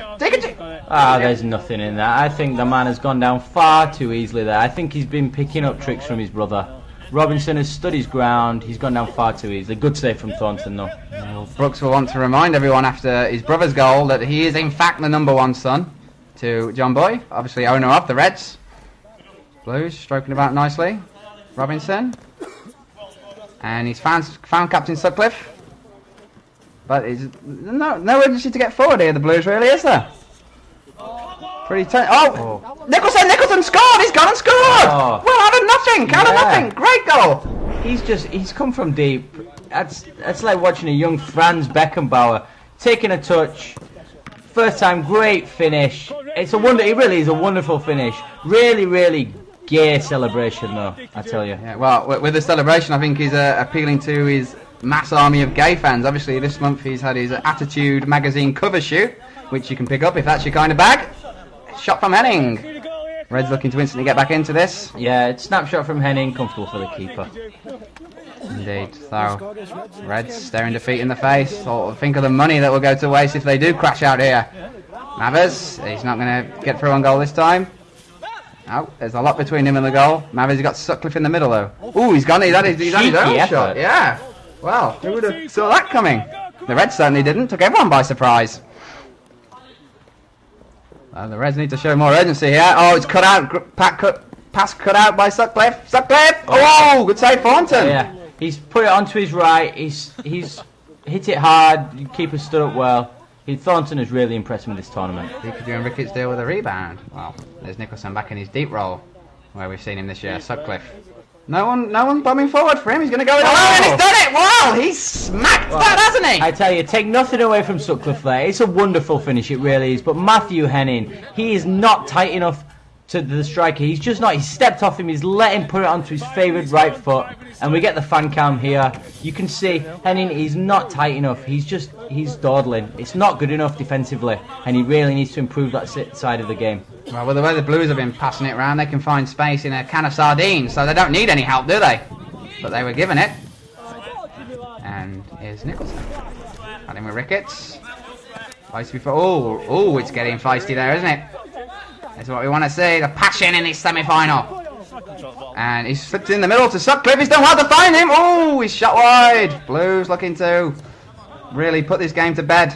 There's nothing in that. I think the man has gone down far too easily there. I think he's been picking up tricks from his brother. Robinson has stood his ground. He's gone down far too easily. Good save from Thornton, though. Brookes will want to remind everyone after his brother's goal that he is in fact the #1 son to John Boy, obviously owner of the Reds. Blues stroking about nicely. Robinson. And he's found Captain Sutcliffe. But no urgency to get forward here, the Blues, really, is there? Pretty tight. Oh! Nicholson scored! He's gone and scored! Oh. Well, out of nothing! Great goal! He's come from deep. That's like watching a young Franz Beckenbauer taking a touch. First time, great finish. It's a wonder. It really is a wonderful finish. Really gay celebration, though. I tell you. Yeah, well, with the celebration, I think he's appealing to his mass army of gay fans. Obviously, this month he's had his Attitude magazine cover shoot, which you can pick up if that's your kind of bag. Shot from Henning. Reds looking to instantly get back into this. Yeah, it's snapshot from Henning, comfortable for the keeper. Indeed. So, Reds staring defeat in the face. Or think of the money that will go to waste if they do crash out here. Mathers, he's not going to get through on goal this time. Oh, there's a lot between him and the goal. Mathers has got Sutcliffe in the middle though. Ooh, he's had his own shot. Yeah. Well, who would have saw that coming? The Reds certainly didn't. Took everyone by surprise. The Reds need to show more urgency here. Oh, it's cut out. Pass cut out by Sutcliffe. Sutcliffe! Oh, good save, Thornton. Yeah, he's put it onto his right. He's hit it hard. The keeper stood up well. Thornton has really impressed me this tournament. Dekaju and Ricketts deal with a rebound. Well, there's Nicholson back in his deep role, where we've seen him this year. Sutcliffe. No one bombing forward for him. He's going to go in alone, and he's done it! Wow, he's smacked that, hasn't he? I tell you, take nothing away from Sutcliffe there. It's a wonderful finish, it really is. But Matthew Henning, he is not tight enough to the striker. He's just not. He's stepped off him. He's let him put it onto his favoured right foot. And we get the fan cam here. You can see Henning is not tight enough. He's dawdling. It's not good enough defensively. And he really needs to improve that side of the game. Well, with the way the Blues have been passing it around, they can find space in a can of sardines, so they don't need any help, do they? But they were given it. And here's Nicholson. Had him with Ricketts. Feisty before. Oh, it's getting feisty there, isn't it? That's what we want to see. The passion in this semi-final. And he's flipped in the middle to Sutcliffe. He's done well to find him. Oh, he's shot wide. Blues looking to really put this game to bed.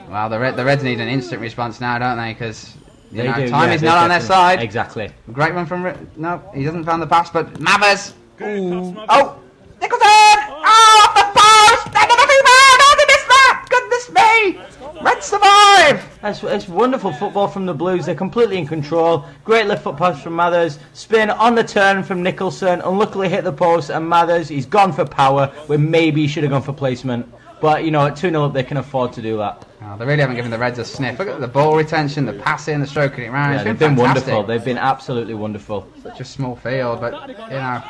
Well, the Reds need an instant response now, don't they? Because time is not on their side. Exactly. Great one from no, he doesn't find the pass, but Mathers. Ooh. Oh, Nicholson! Oh, off the post! Another rebound! How did he miss that? Goodness me! Reds survive! It's wonderful football from the Blues. They're completely in control. Great left foot pass from Mathers. Spin on the turn from Nicholson. Unluckily hit the post, and Mathers, he's gone for power, where maybe he should have gone for placement. But, you know, at 2-0 up, they can afford to do that. Oh, they really haven't given the Reds a sniff. Look at the ball retention, the passing, the stroking it around. Yeah, they've been wonderful. They've been absolutely wonderful. Such a small field, but, you know,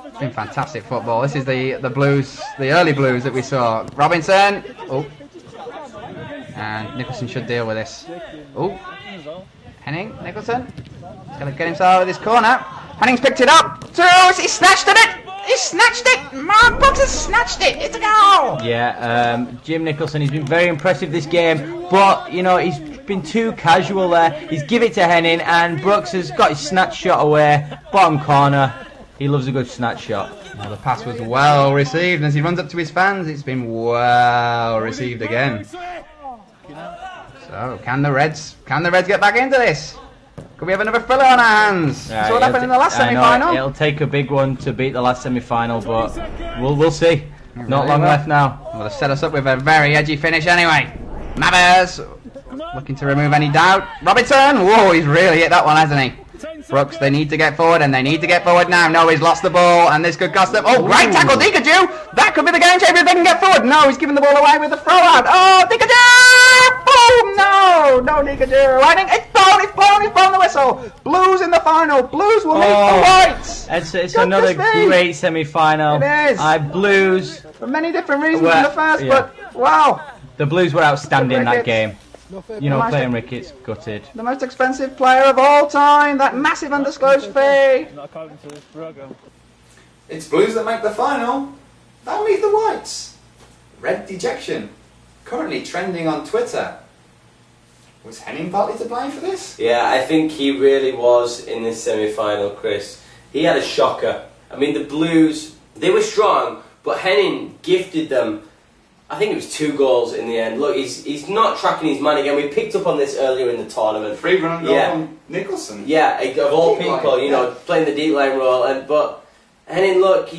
it's been fantastic football. This is the Blues, the early Blues that we saw. Robinson. Oh. And Nicholson should deal with this. Oh. Henning, Nicholson. He's going to get himself out of this corner. Henning's picked it up. He snatched at it. He snatched it. Mark Brookes has snatched it. It's a goal. Yeah, Jim Nicholson, he's been very impressive this game, but, you know, he's been too casual there. He's give it to Henning, and Brookes has got his snatch shot away. Bottom corner. He loves a good snatch shot. Well, the pass was well received, and as he runs up to his fans, it's been well received again. So, can the Reds get back into this? Could we have another thriller on our hands? That's what happened in the last semi-final. It'll take a big one to beat the last semi-final, but we'll see. Not long left now. Well, they've set us up with a very edgy finish anyway. Mathers looking to remove any doubt. Robinson, whoa, he's really hit that one, hasn't he? Brookes, they need to get forward, and they need to get forward now. No, he's lost the ball, and this could cost them. Oh, great tackle, Dikaju! That could be the game changer if they can get forward. No, he's giving the ball away with the throw out. Oh, Dikaju! Boom! No, Dikaju. I think it's blown the whistle. Blues in the final. Blues will meet the Whites. It's another great semi-final. It is. Blues. For many different reasons in the first, but wow. The Blues were outstanding that game. You know, playing Ricketts, gutted. The most expensive player of all time, that massive undisclosed fee. It's Blues that make the final. They'll meet the Whites. Red dejection. Currently trending on Twitter. Was Henning partly to blame for this? Yeah, I think he really was in this semi-final, Chris. He had a shocker. I mean, the Blues, they were strong, but Henning gifted them. I think it was 2 goals in the end. Look, he's not tracking his man again. We picked up on this earlier in the tournament. Free run goal from Nicholson. Yeah, of all people, you know, playing the deep line role. But Henning, look,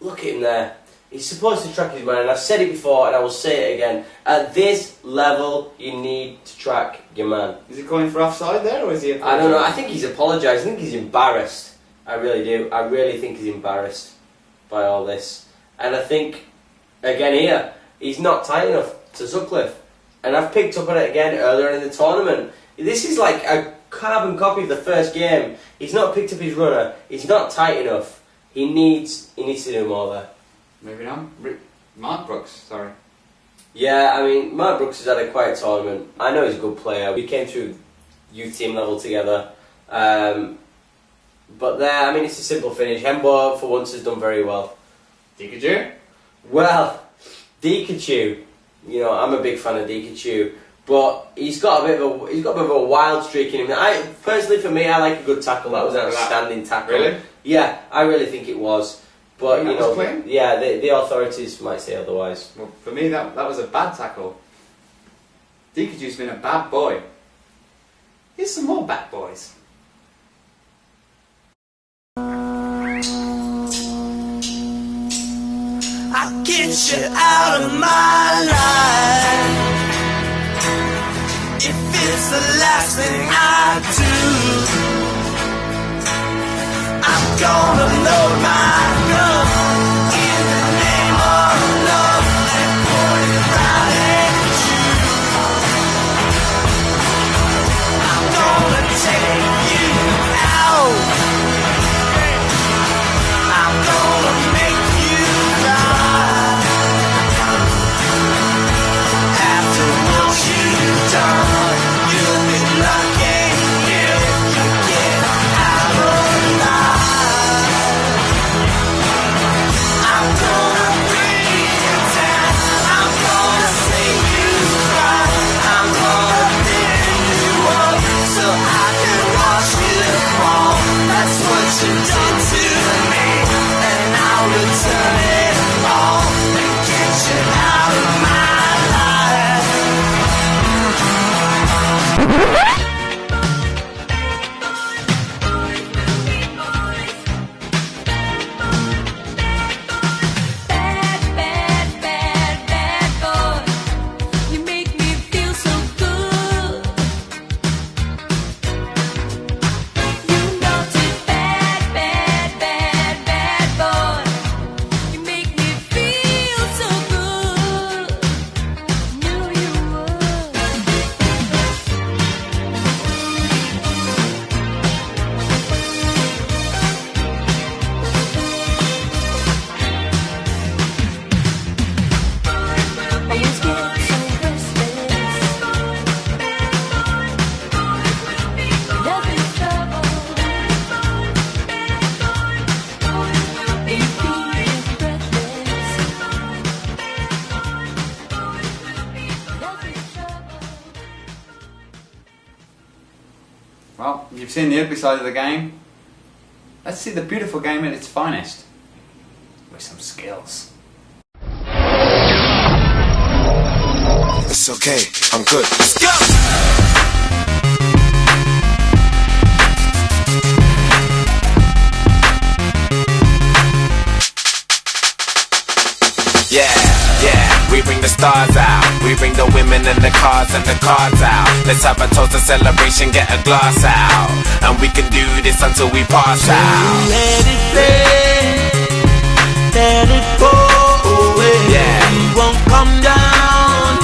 look at him there. He's supposed to track his man, and I've said it before, and I will say it again. At this level, you need to track your man. Is he calling for offside there, or is he? I don't know. I think he's apologised. I think he's embarrassed. I really do. I really think he's embarrassed by all this. And I think, again here, he's not tight enough to Sutcliffe. And I've picked up on it again earlier in the tournament. This is like a carbon copy of the first game. He's not picked up his runner. He's not tight enough. He needs to do more there. Moving on. Mark Brookes, sorry. Yeah, I mean, Mark Brookes has had a quiet tournament. I know he's a good player. We came through youth team level together. But there, I mean, it's a simple finish. Hembo, for once, has done very well. Dikaju? Well, Dikaju, you know, I'm a big fan of Dikaju, but he's got a bit of a wild streak in him. Personally, for me, I like a good tackle. That was an outstanding tackle. Really? Yeah, I really think it was. But you know, yeah, the authorities might say otherwise. Well, for me, that was a bad tackle. Dikaju's been a bad boy. Here's some more bad boys. I get you out of my life. If it's the last thing I do, I'm gonna load my gun in the name of love and point it right at you. I'm gonna take you out. I'm gonna make you cry. After what you've done, you'll be lucky if you get out alive. I'm gonna bring you down. I'm gonna see you cry. I'm gonna pick you up so I can watch you fall. That's what you did to me, and I'll return it all and get you out of my life. Bad, bad, bad, bad boy. You make me feel so good. You naughty bad, bad, bad, bad boy. You make me feel so good. Knew you would. Well, you've seen the ugly side of the game. Let's see the beautiful game at its finest. With some skills. It's okay, I'm good. Let's go! Yeah, we bring the stars out. We bring the women and the cars and the cards out. Let's have a toast, a celebration, get a glass out. And we can do this until we pass out. Let it play, let it go away. Yeah, we won't come down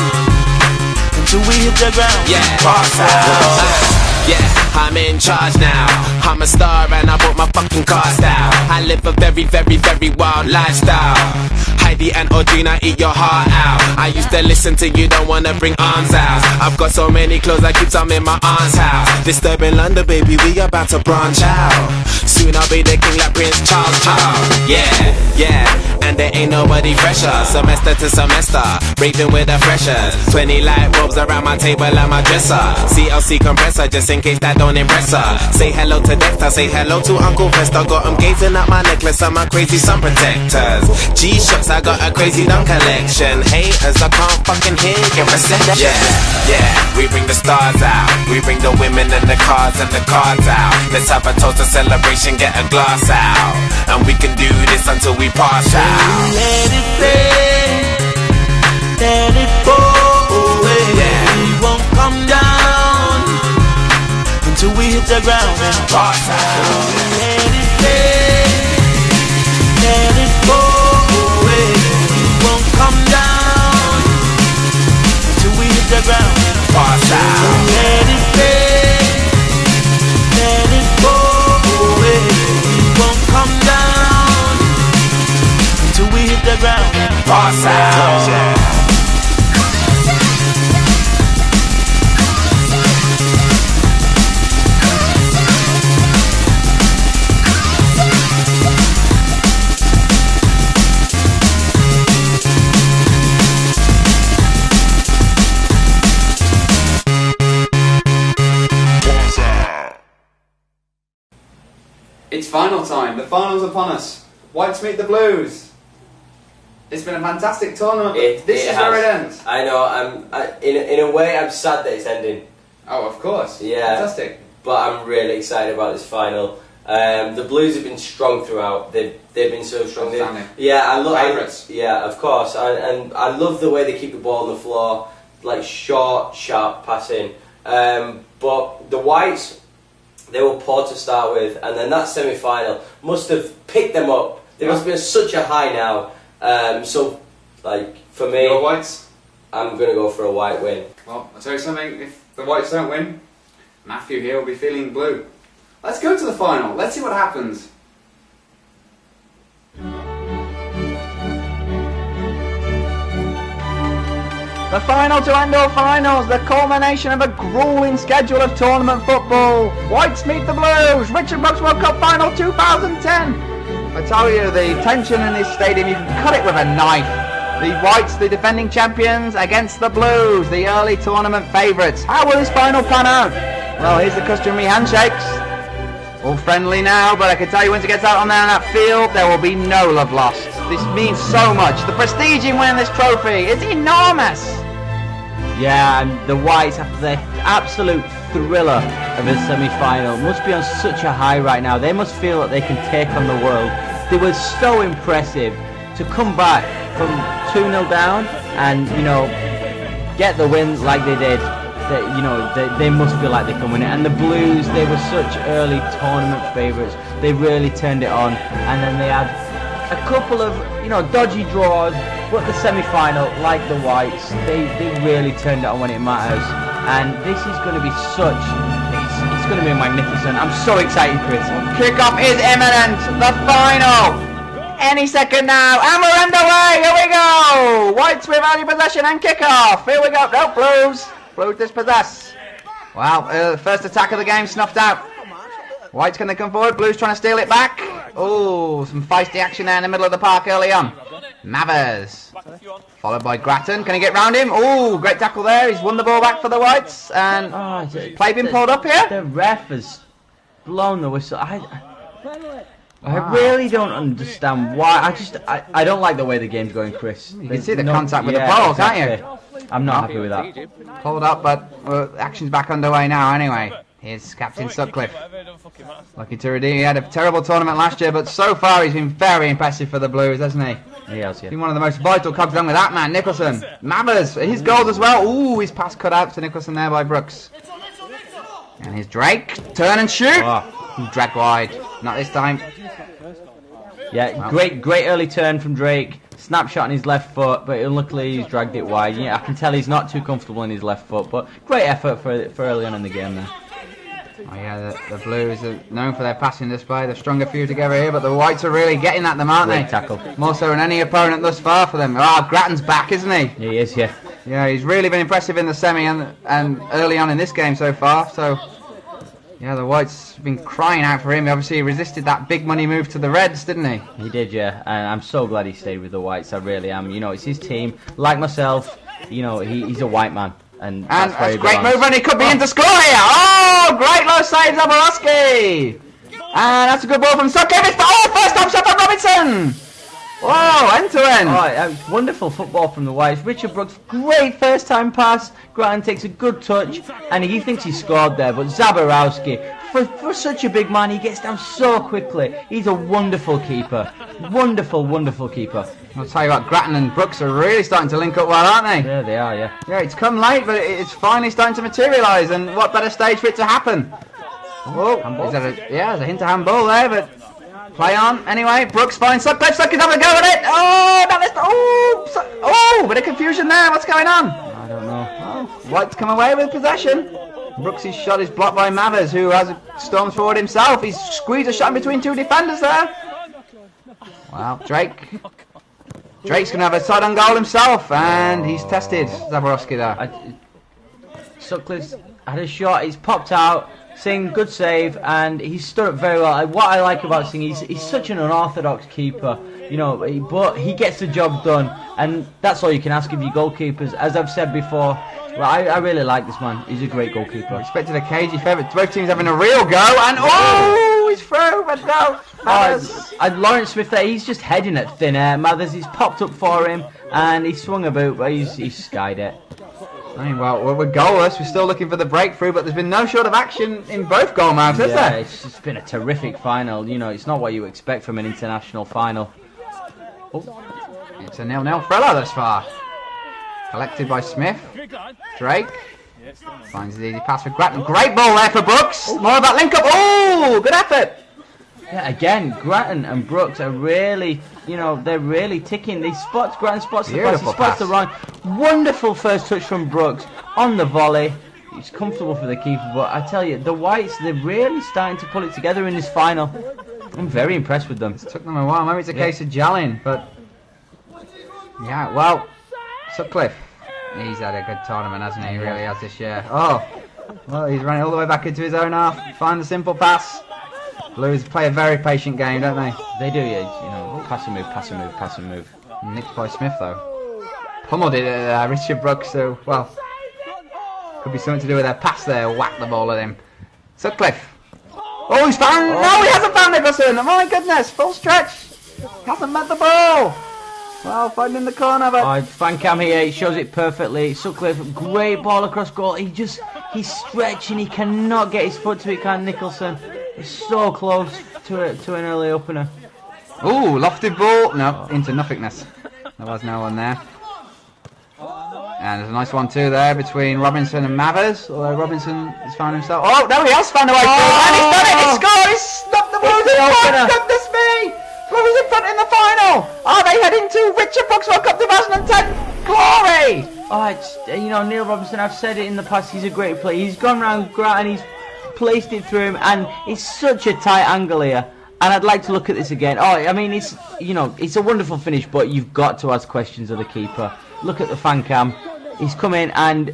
until we hit the ground. Yeah, pass out. Yeah, I'm in charge now. I'm a star and I bought my fucking cars down. I live a very, very, very wild lifestyle. Heidi and Audrina, eat your heart out. I used to listen to you, don't wanna bring arms out. I've got so many clothes, I keep some in my aunt's house. Disturbing London, baby, we about to branch out. Soon I'll be the king like Prince Charles. Yeah, and there ain't nobody fresher. Semester to semester, raving with the freshers. 20 light bulbs around my table and my dresser. CLC compressor, just in case that don't impress her. Say hello to Dexter, say hello to Uncle Fester. Got him gazing at my necklace and my crazy sun protectors. G-Shocks, I got a crazy dumb collection. Haters, I can't fucking hear your reception. Yeah, we bring the stars out. We bring the women and the cars and the cards out. Let's have a toast, a celebration, get a glass out. And we can do this until we pass out. Let it play, let it go away. Yeah, we won't come down until we hit the ground and pass out. Let it play, let it go away. We won't come down until we hit the ground and pass out. Let it play, let it go away. We won't come down until we hit the ground and pass out. It's final time. The finals upon us. Whites meet the Blues. It's been a fantastic tournament. This is where it ends. I know. In a way, I'm sad that it's ending. Oh, of course. Yeah. Fantastic. But I'm really excited about this final. The Blues have been strong throughout. They've been so strong. I love favourites. Yeah, of course. And I love the way they keep the ball on the floor, like short, sharp passing. But the Whites, they were poor to start with, and then that semi-final must have picked them up. They must be at such a high now. So, like, for me, Your Whites? I'm going to go for a White win. Well, I'll tell you something. If the Whites don't win, Matthew here will be feeling blue. Let's go to the final. Let's see what happens. The final to end all finals, the culmination of a grueling schedule of tournament football. Whites meet the Blues, Richard Brookes World Cup Final 2010. I tell you, the tension in this stadium, you can cut it with a knife. The Whites, the defending champions, against the Blues, the early tournament favourites. How will this final pan out? Well, here's the customary handshakes. All friendly now, but I can tell you once it gets out on there on that field, there will be no love lost. This means so much. The prestige in winning this trophy is enormous. Yeah, and the Whites, after the absolute thriller of the semi-final, must be on such a high right now. They must feel that they can take on the world. They were so impressive to come back from 2-0 down and, you know, get the win like they did. That, you know, they must feel like they can win it. And the Blues, they were such early tournament favourites. They really turned it on, and then they had a couple of, you know, dodgy draws, but the semi-final, like the Whites, they really turned it on when it matters. And this is going to be it's going to be magnificent. I'm so excited, Chris. Kickoff is imminent. The final. Any second now. And we're underway. Here we go. Whites with early possession and kickoff. Here we go. No, Blues. Blues dispossess. Wow, first attack of the game snuffed out. White's going to come forward. Blues trying to steal it back. Oh, some feisty action there in the middle of the park early on. Mathers, followed by Grattan. Can he get round him? Oh, great tackle there. He's won the ball back for the Whites. And play been pulled up here? The ref has blown the whistle. I really don't understand why. I don't like the way the game's going, Chris. You can see the contact with the ball, can't you? I'm not happy with that. Pulled up, but action's back underway now anyway. Here's Captain Sutcliffe. Lucky to redeem. He had a terrible tournament last year, but so far he's been very impressive for the Blues, hasn't he? He has, yeah. Been one of the most vital cogs along with that man, Nicholson. Mathers, his goals as well. Ooh, his pass cut out to Nicholson there by Brookes. And here's Drake. Turn and shoot. Drag wide. Not this time. Yeah, well, great early turn from Drake. Snapshot on his left foot, but unluckily he's dragged it wide. Yeah, I can tell he's not too comfortable in his left foot, but great effort for early on in the game there. Oh yeah, the Blues are known for their passing display. They're stronger few together here, but the Whites are really getting at them, aren't they? Tackle. More so than any opponent thus far for them. Ah, Grattan's back, isn't he? He is, yeah. Yeah, he's really been impressive in the semi and early on in this game so far. So, yeah, the Whites have been crying out for him. Obviously, he resisted that big money move to the Reds, didn't he? He did, yeah. And I'm so glad he stayed with the Whites. I really am. You know, it's his team. Like myself, you know, he's a white man. And that's a great move, and he could be in to score here. Oh, great low save, Zaborowski. And that's a good ball from Sutcliffe. First time shot from Robinson. Whoa, end to end. Oh, that was wonderful football from the Whites. Richard Brookes, great first time pass. Grattan takes a good touch, and he thinks he scored there. But Zaborowski, for such a big man, he gets down so quickly. He's a wonderful keeper. Wonderful keeper. I'll tell you what, Grattan and Brookes are really starting to link up well, aren't they? Yeah, they are, yeah. Yeah, it's come late, but it's finally starting to materialise, and what better stage for it to happen? Oh, there's a hint of handball there, but play on. Anyway, Brookes finds Sutcliffe. Sutcliffe's having a go at it. Oh, bit of confusion there. What's going on? I don't know. Oh, White's come away with possession. Brooks' shot is blocked by Mathers, who storms forward himself. He's squeezed a shot in between two defenders there. Wow, Drake's going to have a side on goal himself, and he's tested Zaborowski there. Sutcliffe's had a shot, he's popped out. Singh, good save, and he's stood up very well. What I like about Singh, he's such an unorthodox keeper, you know, but he gets the job done, and that's all you can ask of your goalkeepers. As I've said before, well, I really like this man. He's a great goalkeeper. Expected a cagey favourite. Both teams having a real go, and he's through, but no. Lawrence Smith there, he's just heading at thin air. Mathers, he's popped up for him, and he swung a boot, but he's skied it. I mean, well, we're goalless. We're still looking for the breakthrough, but there's been no short of action in both goal mouths, has there? It's just been a terrific final. You know, it's not what you expect from an international final. It's a 0-0 thriller thus far. Collected by Smith. Drake finds the easy pass for Grattan. Great ball there for Brookes. More of that link up. Oh, good effort. Yeah, again, Grattan and Brookes are really, you know, they're really ticking these spots. Grattan spots the pass, he spots the run. Wonderful first touch from Brookes on the volley. It's comfortable for the keeper, but I tell you, the Whites, they're really starting to pull it together in this final. I'm very impressed with them. It took them a while. Maybe it's a case of gelling, but yeah, well, Sutcliffe, he's had a good tournament, hasn't he? He really has this year. Oh, well, he's running all the way back into his own half. Find the simple pass. Blues play a very patient game, don't they? They do, yeah. You know, pass and move, pass and move, pass and move. Nicked by Smith, though. Pummeled it at Richard Brookes, so, well, could be something to do with their pass there. Whack the ball at him. Sutcliffe. Oh, he's found... No, he hasn't found Nicholson. Oh, my goodness. Full stretch. Hasn't met the ball. Well, finding the corner, but... Fan cam here, he shows it perfectly. Sutcliffe, great ball across goal. He's stretching. He cannot get his foot to it, can Nicholson. It's so close to an early opener. Ooh, lofted ball. No, into nothingness. There was no one there. And there's a nice one too there between Robinson and Mathers. Although Robinson has found himself. Oh, no, he has found a way through. And he's done it. He scored. He's stopped the Blues in front. Goodness me. Blues in front in the final. Are they heading to Richard Brookes World Cup 2010 glory? You know, Neil Robinson, I've said it in the past, he's a great player. He's gone round Grattan, he's placed it through him, and it's such a tight angle here. And I'd like to look at this again. I mean, it's, you know, it's a wonderful finish, but you've got to ask questions of the keeper. Look at the fan cam. He's come in, and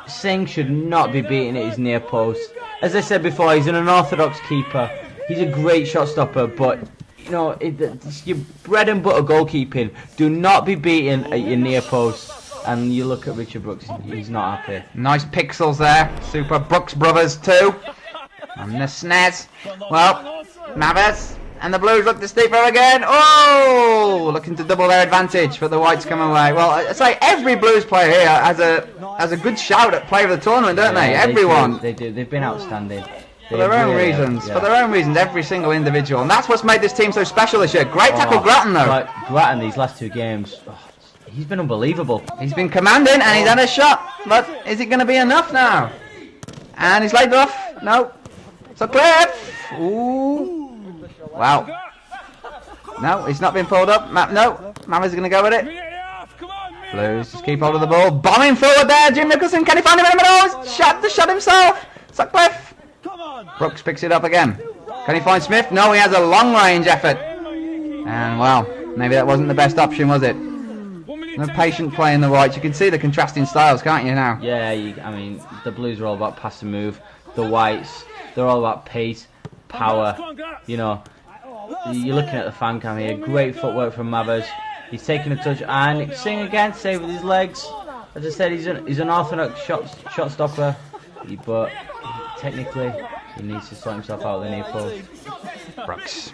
Singh should not be beating at his near post. As I said before, he's an unorthodox keeper. He's a great shot stopper, but you know, it's your bread and butter goalkeeping. Do not be beaten at your near post. And you look at Richard Brookes, he's not happy. Nice pixels there. Super Brookes brothers too. And the snares. Well, Mavis and the Blues look to steeper again. Oh, looking to double their advantage, but the Whites come away. Well, I say every Blues player here has a good shout at player of the tournament, don't they? Everyone. They do. They've been outstanding. For their own reasons. For their own reasons, every single individual. And that's what's made this team so special this year. Great tackle, Grattan, though. Grattan, these last 2 games, he's been unbelievable. He's been commanding and he's had a shot. But is it going to be enough now? And he's laid off. No. So Cliff. Ooh. Wow. No, he's not been pulled up. No. Mama's going to go with it. Blues just keep hold of the ball. Bombing forward there. Jim Nicholson. Can he find him in the middle? Shot the shot himself. Sutcliffe. Brookes picks it up again. Can he find Smith? No, he has a long range effort. And well, maybe that wasn't the best option, was it? No patient play in the Whites. You can see the contrasting styles, can't you now? Yeah, I mean, the Blues are all about pass and move. The Whites, they're all about pace, power. You know, you're looking at the fan cam here. Great footwork from Mavis. He's taking a touch and Singh again, save with his legs. As I said, he's an orthodox shot stopper, but technically he needs to sort himself out of the near post. Brookes.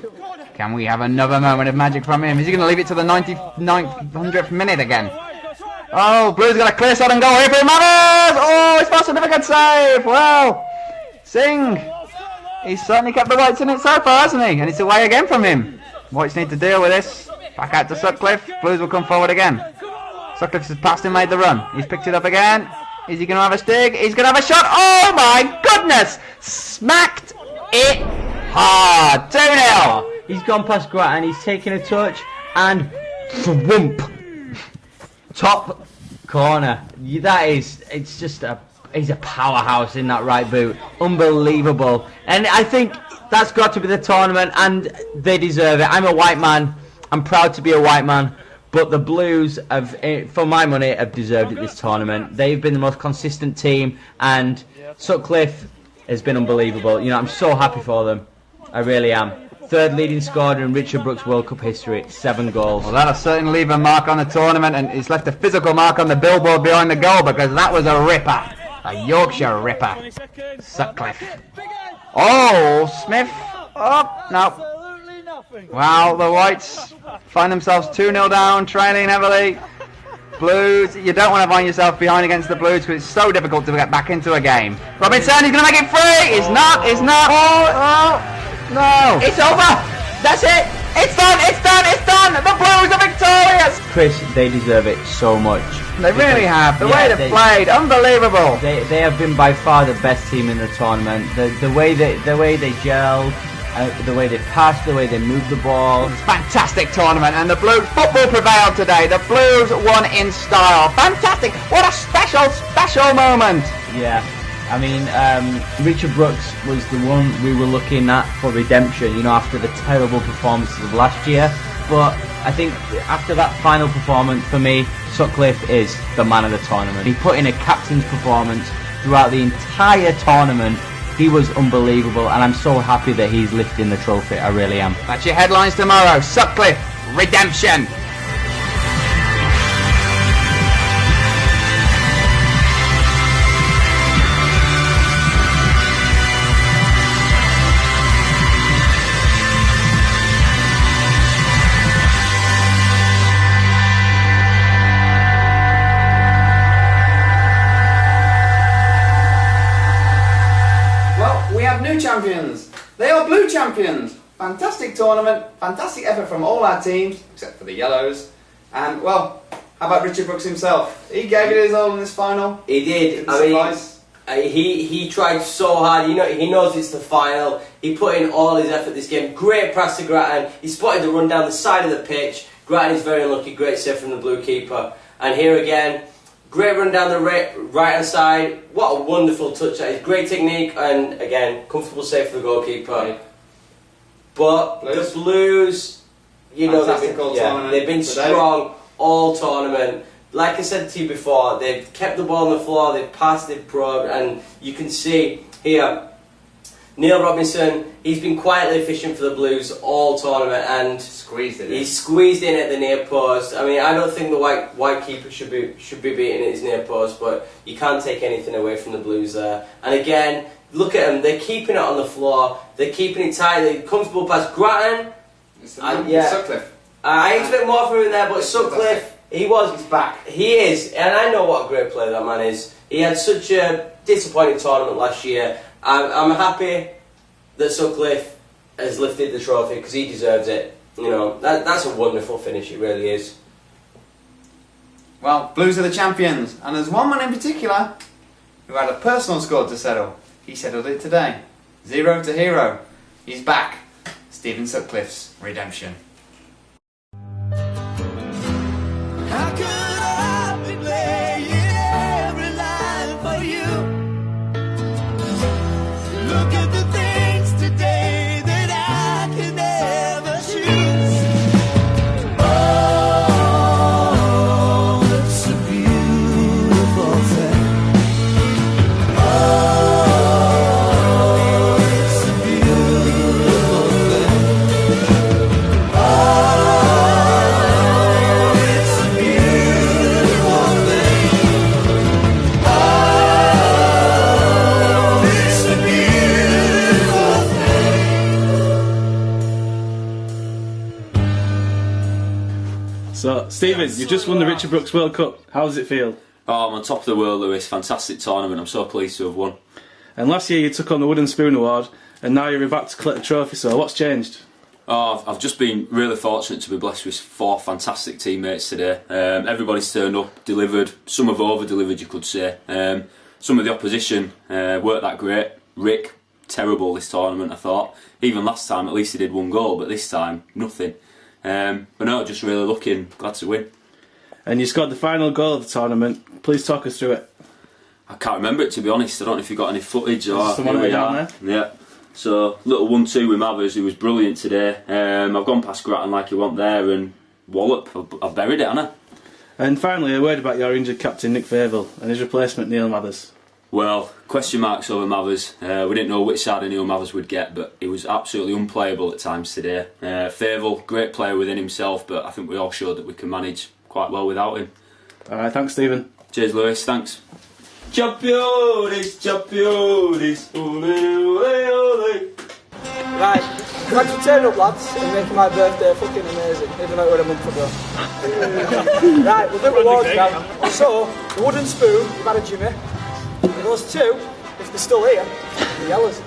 Can we have another moment of magic from him? Is he going to leave it to the 99th, 100th minute again? Oh, Blues got a clear shot and goal here for Mavis! Oh, it's fast, a good save! Well, Singh, he's certainly kept the Whites in it so far, hasn't he? And it's away again from him. Whites need to deal with this. Back out to Sutcliffe. Blues will come forward again. Sutcliffe has passed and made the run. He's picked it up again. Is he going to have a stick? He's going to have a shot. Oh my goodness! Smacked it hard. 2-0. He's gone past Grattan. He's taken a touch and thwomp. Top corner. It's just he's a powerhouse in that right boot. Unbelievable. And I think that's got to be the tournament, and they deserve it. I'm a white man. I'm proud to be a white man. But the Blues, for my money, have deserved it this tournament. They've been the most consistent team, and Sutcliffe has been unbelievable. You know, I'm so happy for them. I really am. 3rd leading scorer in Richard Brookes World Cup history, 7 goals. Well, that'll certainly leave a mark on the tournament, and it's left a physical mark on the billboard behind the goal, because that was a ripper. A Yorkshire ripper. Sutcliffe. Oh, Smith. Oh, no. Wow, the Whites find themselves 2-0 down, trailing heavily. Blues, you don't want to find yourself behind against the Blues because it's so difficult to get back into a game. Robinson, he's going to make it free! He's not! Oh, no! It's over! That's it! It's done! The Blues are victorious! Chris, they deserve it so much. They really have. The way they've played, unbelievable. They have been by far the best team in the tournament. The way they gelled, the way they passed, the way they moved the ball. Fantastic tournament, and the Blues football prevailed today. The Blues won in style. Fantastic! What a special moment. Yeah. I mean, Richard Brookes was the one we were looking at for redemption, you know, after the terrible performances of last year. But I think after that final performance, for me, Sutcliffe is the man of the tournament. He put in a captain's performance throughout the entire tournament. He was unbelievable, and I'm so happy that he's lifting the trophy. I really am. That's your headlines tomorrow. Sutcliffe, redemption. New champions. They are Blue champions. Fantastic tournament, fantastic effort from all our teams, except for the Yellows. And well, how about Richard Brookes himself? He gave it his all in this final. He did. He tried so hard. You know, he knows it's the final. He put in all his effort this game. Great pass to Grattan. He spotted the run down the side of the pitch. Grattan is very unlucky. Great save from the Blue keeper. And here again, great run down the right hand side. What a wonderful touch that is. Great technique, and again, comfortable save for the goalkeeper. But the Blues, you know, they've been strong all tournament. Like I said to you before, they've kept the ball on the floor, they've passed, they've probed, and you can see here Neil Robinson, he's been quietly efficient for the Blues all tournament, and he's squeezed in at the near post. I mean, I don't think the white keeper should be beating at his near post, but you can't take anything away from the Blues there. And again, look at them, they're keeping it on the floor, they're keeping it tight, they're comfortable past Grattan. Sutcliffe. I expect more from him there, but Sutcliffe, he's back. He is, and I know what a great player that man is. He had such a disappointing tournament last year. I'm happy that Sutcliffe has lifted the trophy because he deserves it. You know, that's a wonderful finish, it really is. Well, Blues are the champions, and there's one man in particular who had a personal score to settle. He settled it today. 0 to hero. He's back. Stephen Sutcliffe's redemption. How could I be playing every line for you? Look at the things today that I can never choose. Oh, it's a beautiful thing. Oh, it's a beautiful thing. Oh, it's a beautiful thing. Oh, it's a beautiful thing. So, Stephen, you just won the Richard Brookes World Cup. How does it feel? Oh, I'm on top of the world, Lewis. Fantastic tournament. I'm so pleased to have won. And last year you took on the Wooden Spoon Award, and now you're about to collect the trophy, so what's changed? Oh, I've just been really fortunate to be blessed with 4 fantastic teammates today. Everybody's turned up, delivered. Some have over-delivered, you could say. Some of the opposition weren't that great. Rick, terrible this tournament, I thought. Even last time, at least he did 1 goal, but this time, nothing. But no, just really looking glad to win. And you scored the final goal of the tournament. Please talk us through it. I can't remember it, to be honest. I don't know if you got any footage or... Is the one way down there? Yeah. So, little 1-2 with Mathers, who was brilliant today. I've gone past Grattan like you want there, and wallop. I've buried it, haven't I? And finally, a word about your injured captain Nick Favel and his replacement Neil Mathers. Well, question marks over Mathers. We didn't know which side of Neil Mathers would get, but he was absolutely unplayable at times today. Favel, great player within himself, but I think we all showed that we can manage quite well without him. Alright, thanks Stephen. Cheers Lewis, thanks. Champions, champions, ole, ole, ole. Right, thanks for turning up lads and making my birthday fucking amazing, even though it was a month ago. Right, we'll do awards now. So, the Wooden Spoon, we've had a Jimmy. And those 2, if they're still here, the yellows.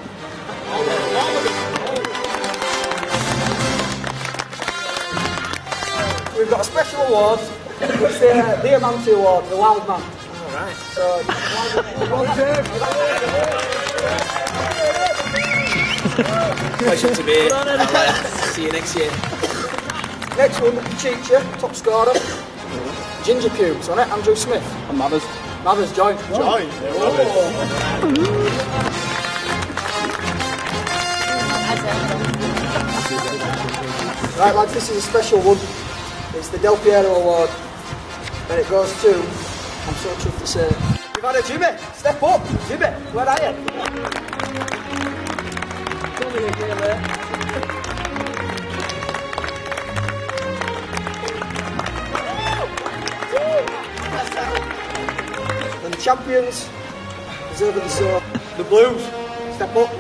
We've got a special award, it's the Diamante Award, the Wild Man. Alright. So, Pleasure to be here. I'll see you next year. next one, Chicha, top scorer. Ginger pubes on it, Andrew Smith. And Mathers. Mathers, join. Join. Right lads, this is a special one. It's the Del Piero Award. And it goes to, I'm so chuffed to say, we've had a Jimmy. Step up. Jimmy, where are you? Tell me again there. And the champions, deservedly so, the Blues. Step up.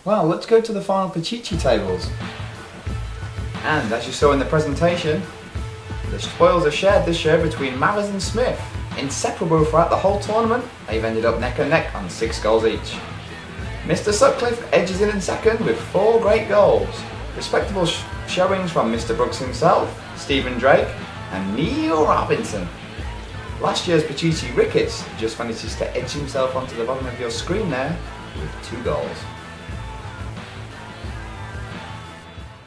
Well, let's go to the final Pichichi tables. And as you saw in the presentation, the spoils are shared this year between Mathers and Smith. Inseparable throughout the whole tournament, they've ended up neck and neck on 6 goals each. Mr Sutcliffe edges in second with 4 great goals. Respectable showings from Mr Brookes himself, Stephen Drake, and Neil Robinson. Last year's Pachichi Ricketts just manages to edge himself onto the bottom of your screen there with 2 goals.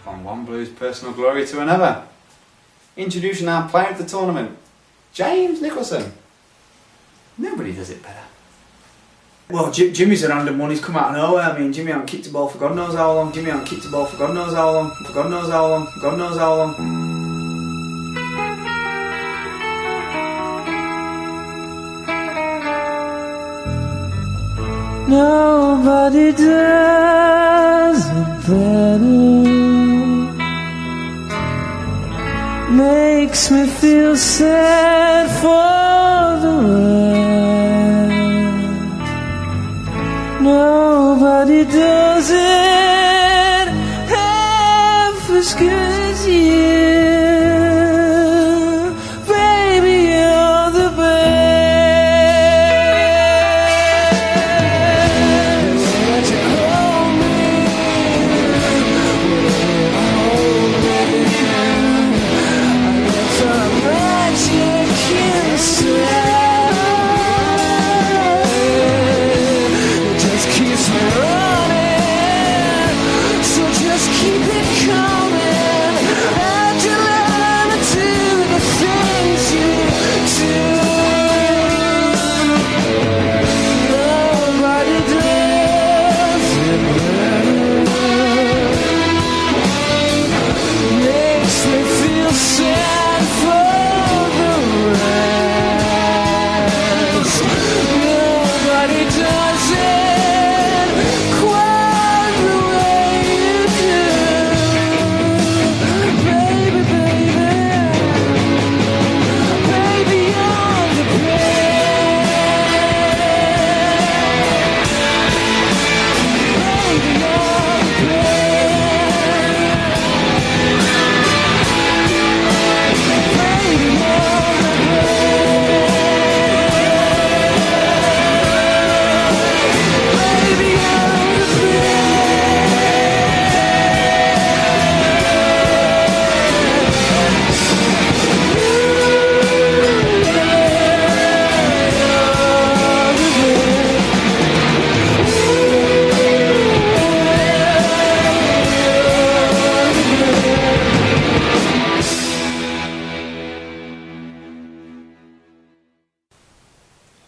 From one Blues personal glory to another. Introducing our player of the tournament, James Nicholson. Nobody does it better. Well, Jimmy's a random one. He's come out of nowhere. I mean, Jimmy hasn't kicked the ball for God knows how long. Jimmy hasn't kicked the ball for God knows how long. For God knows how long. God knows how long. Nobody does it better. Makes me feel sad for the world. Nobody does it half as good as you. Baby, you're the best.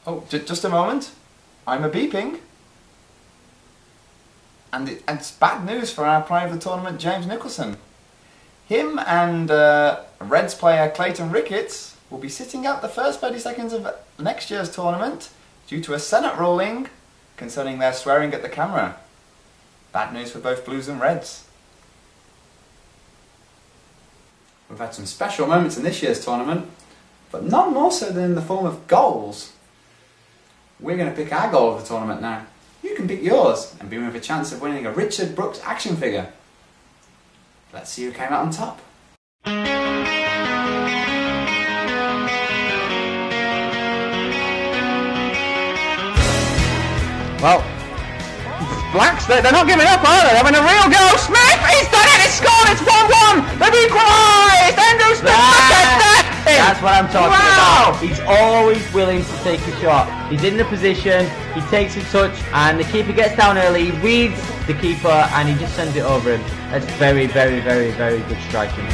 Oh, just a moment. I'm a beeping. And it's bad news for our player of the tournament, James Nicholson. Him and Reds player Clayton Ricketts will be sitting out the first 30 seconds of next year's tournament due to a Senate ruling concerning their swearing at the camera. Bad news for both Blues and Reds. We've had some special moments in this year's tournament, but none more so than in the form of goals. We're going to pick our goal of the tournament now. You can pick yours and be with a chance of winning a Richard Brookes action figure. Let's see who came out on top. Well, Blacks, they're not giving up, are they? They're having a real go. Smith, he's done it, he's scored, it's 1-1. They've equalised. Andrew Smith, that's what I'm talking about. He's always willing to take a shot. He's in the position, he takes a touch, and the keeper gets down early, he reads the keeper, and he just sends it over him. That's very, very, very, very good striking.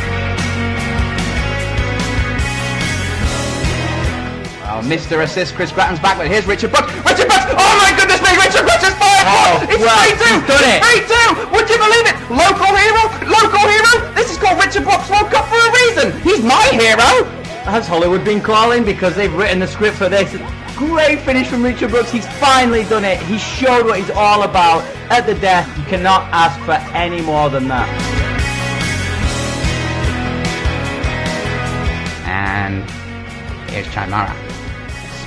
Well, Mr. Assist, Chris Grattan's back, but here's Richard Brookes. Richard Brookes! Oh my goodness me! Richard Brookes has fired! Oh, it's well, 3-2! he's done it! 3-2! Would you believe it? Local hero! Local hero! This is called Richard Brookes World Cup for a reason! He's my hero! Has Hollywood been calling? Because they've written the script for this. Great finish from Richard Brookes. He's finally done it. He showed what he's all about at the death. You cannot ask for any more than that. And here's Chimera.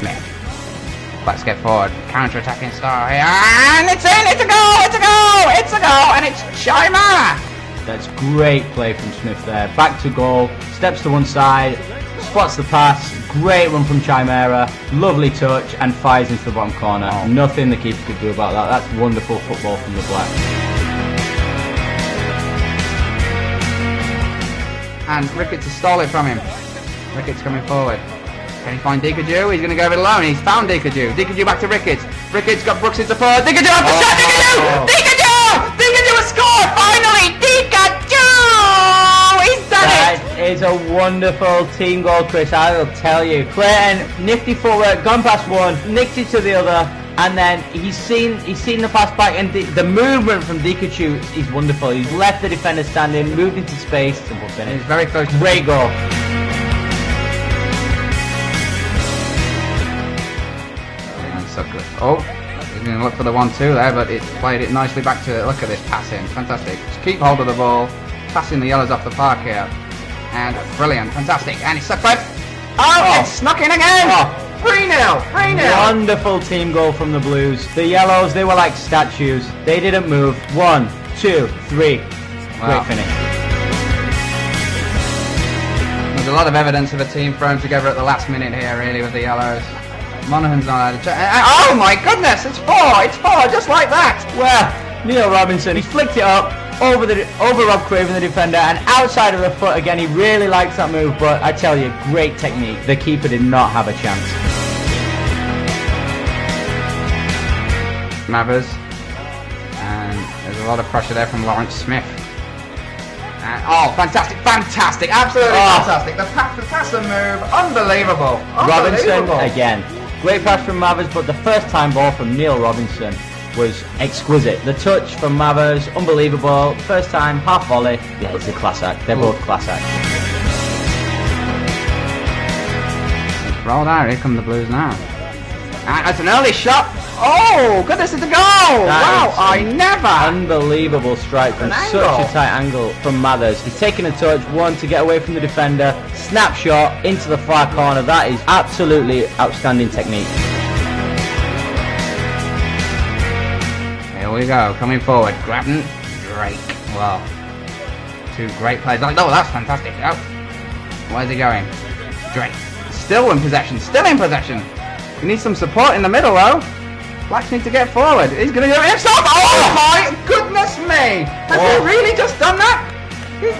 Smith. Let's get forward. Counter-attacking star here. And it's in! It's a goal! It's a goal! It's a goal! And it's Chimera! That's great play from Smith there. Back to goal. Steps to one side. Spots the pass. Great run from Chimera. Lovely touch. And fires into the bottom corner. Oh. Nothing the keeper could do about that. That's wonderful football from the Blacks. And Ricketts has stole it from him. Ricketts coming forward. Can he find Dikaju? He's going to go it alone. He's found Dikaju. Dikaju back to Ricketts. Ricketts got Brookes into forward. Dikaju off the shot. Dikaju! Dikaju! Dikaju has scored! Finally! Dikaju! He's done it! That is a wonderful team goal, Chris. I will tell you. Clayton, nifty footwork, gone past one, nicked it to the other, and then he's seen the pass back, and the movement from Dikaju is wonderful. He's left the defender standing, moved into space. Simple finish. He's very close. Great goal. Oh, he's going to look for the 1-2 there, but it's played it nicely back to. Look at this passing, fantastic. Just keep hold of the ball, passing the yellows off the park here, and brilliant, fantastic. And it's sucked. It's snuck in again. 3-0, 3-0. Wonderful team goal from the Blues. The Yellows, they were like statues. They didn't move. 1, 2, 3. Wow. Great finish. There's a lot of evidence of a team thrown together at the last minute here, really, with the Yellows. Monaghan's not allowed to check. Oh my goodness, it's 4, just like that. Well, Neil Robinson, he flicked it up over Rob Craven, the defender, and outside of the foot again. He really likes that move, but I tell you, great technique. The keeper did not have a chance. Mathers, and there's a lot of pressure there from Lawrence Smith. And, fantastic, absolutely fantastic. The pass and move, unbelievable. Robinson again. Great pass from Mathers, but the first time ball from Neil Robinson was exquisite. The touch from Mathers, unbelievable. First time, half volley. Yeah, it's a class act. They're both class acts. Rolled out, here come the Blues now. And that's an early shot. Oh, goodness, it's a goal! Wow, I never! Unbelievable strike from such a tight angle from Mathers. He's taking a touch, one to get away from the defender, snapshot into the far corner. That is absolutely outstanding technique. Here we go, coming forward, Grattan, Drake. Wow, 2 great plays. Oh, that's fantastic. Oh, where's he going? Drake, still in possession. He needs some support in the middle though. Blacks need to get forward. He's going to do it himself. Oh my goodness me! Has he really just done that? He's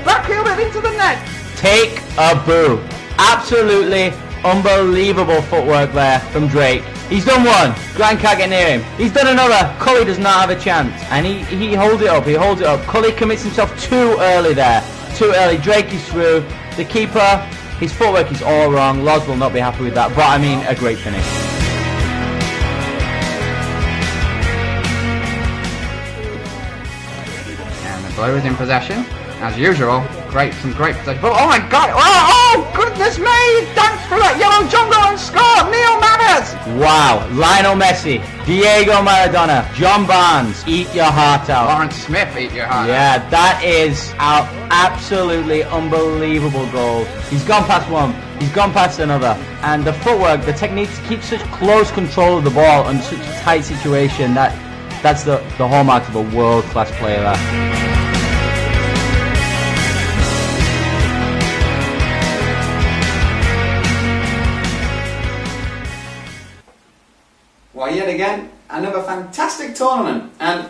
backheeled it into the net. Take a boo. Absolutely unbelievable footwork there from Drake. He's done one. Grant can't get near him. He's done another. Cully does not have a chance. And he holds it up. Cully commits himself too early there. Too early. Drake is through. The keeper, his footwork is all wrong. Loz will not be happy with that. But I mean, a great finish. Blues in possession, as usual. Some great possession. But oh my god! Oh goodness me! Danced through that yellow jungle and scored. Neil Mathers. Wow! Lionel Messi, Diego Maradona, John Barnes, eat your heart out. Lawrence Smith, eat your heart out. Yeah, that is an absolutely unbelievable goal. He's gone past one. He's gone past another. And the footwork, the technique to keep such close control of the ball in such a tight situation. That's the hallmark of a world-class player there. Well, yet again, another fantastic tournament, and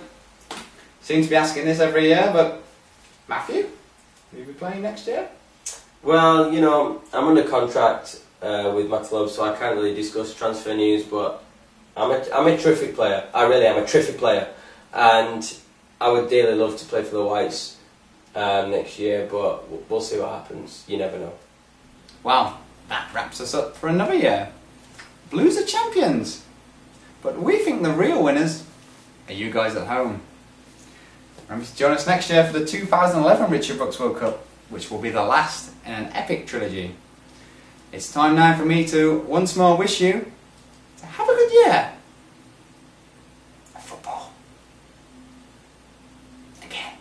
seem to be asking this every year, but Matthew, will you be playing next year? Well, you know, I'm under contract with my club, so I can't really discuss transfer news, but I'm a terrific player. I really am a terrific player, and I would dearly love to play for the Whites next year, but we'll see what happens. You never know. Well, that wraps us up for another year. Blues are champions. But we think the real winners are you guys at home. Remember to join us next year for the 2011 Richard Brookes World Cup, which will be the last in an epic trilogy. It's time now for me to once more wish you to have a good year of football. Again.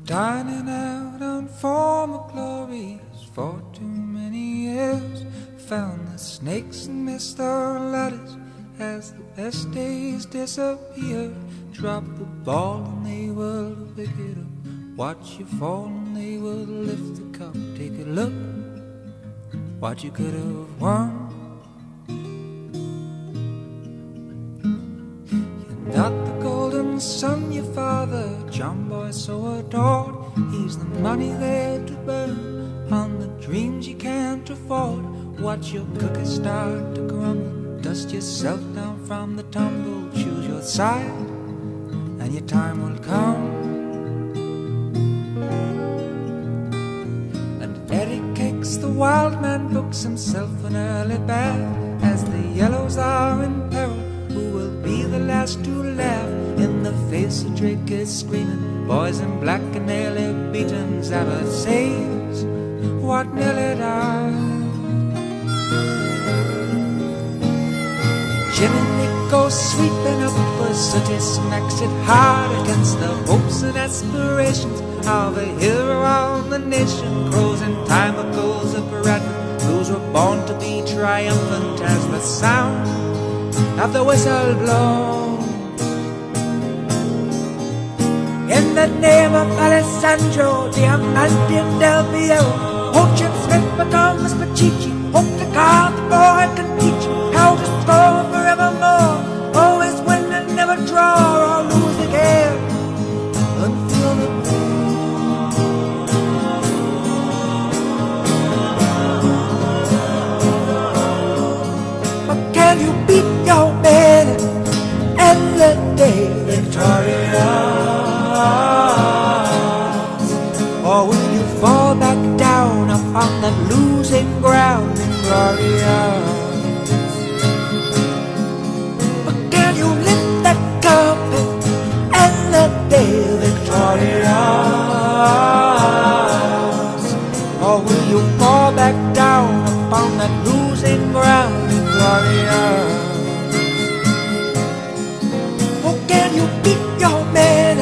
Dining out on former glories for too many years. Found the snakes and missed our ladders as the best days disappeared. Drop the ball and they will pick it up. Watch you fall and they will lift the cup. Take a look, what you could have won. You're not the golden One son, your father, John Boy so adored. He's the money there to burn on the dreams you can't afford. Watch your cookies start to crumble. Dust yourself down from the tumble. Choose your side, and your time will come. And Eddie Cakes, the wild man, books himself an early bath. As the yellows are in peril, who will be the last to laugh? In the face of Drake is screaming, boys in black and nearly beaten. Zabba saves what nearly died. Jimmy Nick goes sweeping up a city, smacks it hard against the hopes and aspirations of a hero on the nation. Crows in time echoes of Bradford, whose were born to be triumphant as the sound of the whistle blown. In the name of Alessandro, Diamante and Del Piero, Ocean Smith becomes Pachichi. Hope to God the boy can teach how to score forevermore. Always win and never draw or lose again. And feel the pain. But can you beat your man and the day victorious? Or will you fall back down upon that losing ground, Inglorious? But can you lift that cup and the day victorious? Or will you fall back down upon that losing ground, Inglorious? Or can you beat your man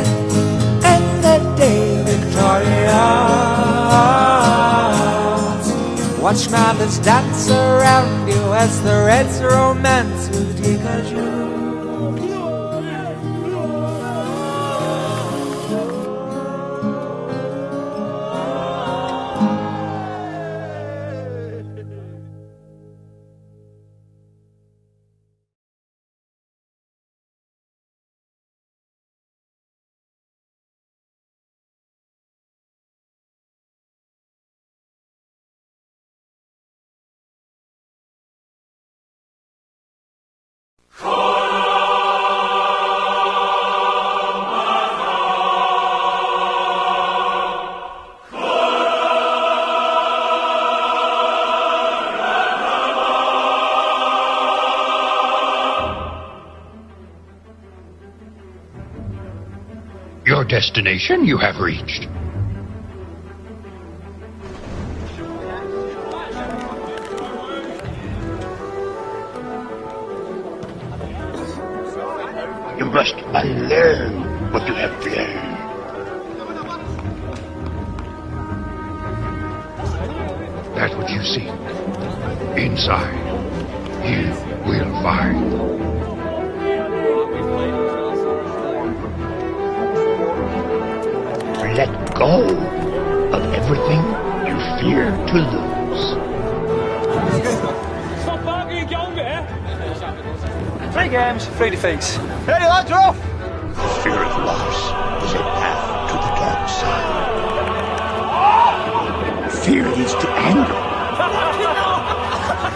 and the day victorious? Watch mothers dance around you as the Reds romance with Pikachu. Your destination you have reached. You must unlearn what you have learned. That's what you seek. Inside, you will find. Let go of everything you fear to lose. Stop bargaining and get on with it. 3 games, 3 defeats. Hey, lads, are off. Fear of loss is a path to the dark side. Fear leads to anger.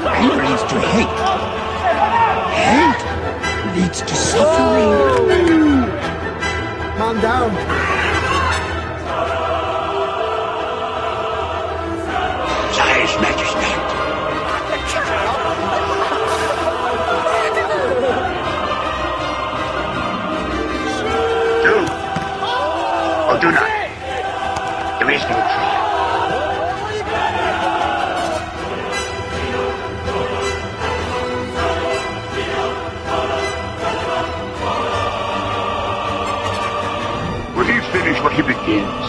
Anger leads to hate. Hate leads to suffering. Man down. Size matters not. Do or do not. There is no try. Will he finish what he begins?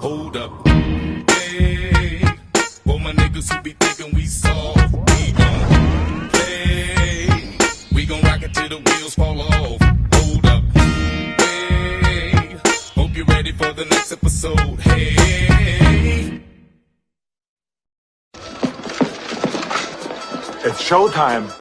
Hold up. Hey, for my niggas who be thinking we soft, we gon' play. We gon' rock it till the wheels fall off. Hold up. Hey, next episode. Hey. It's showtime.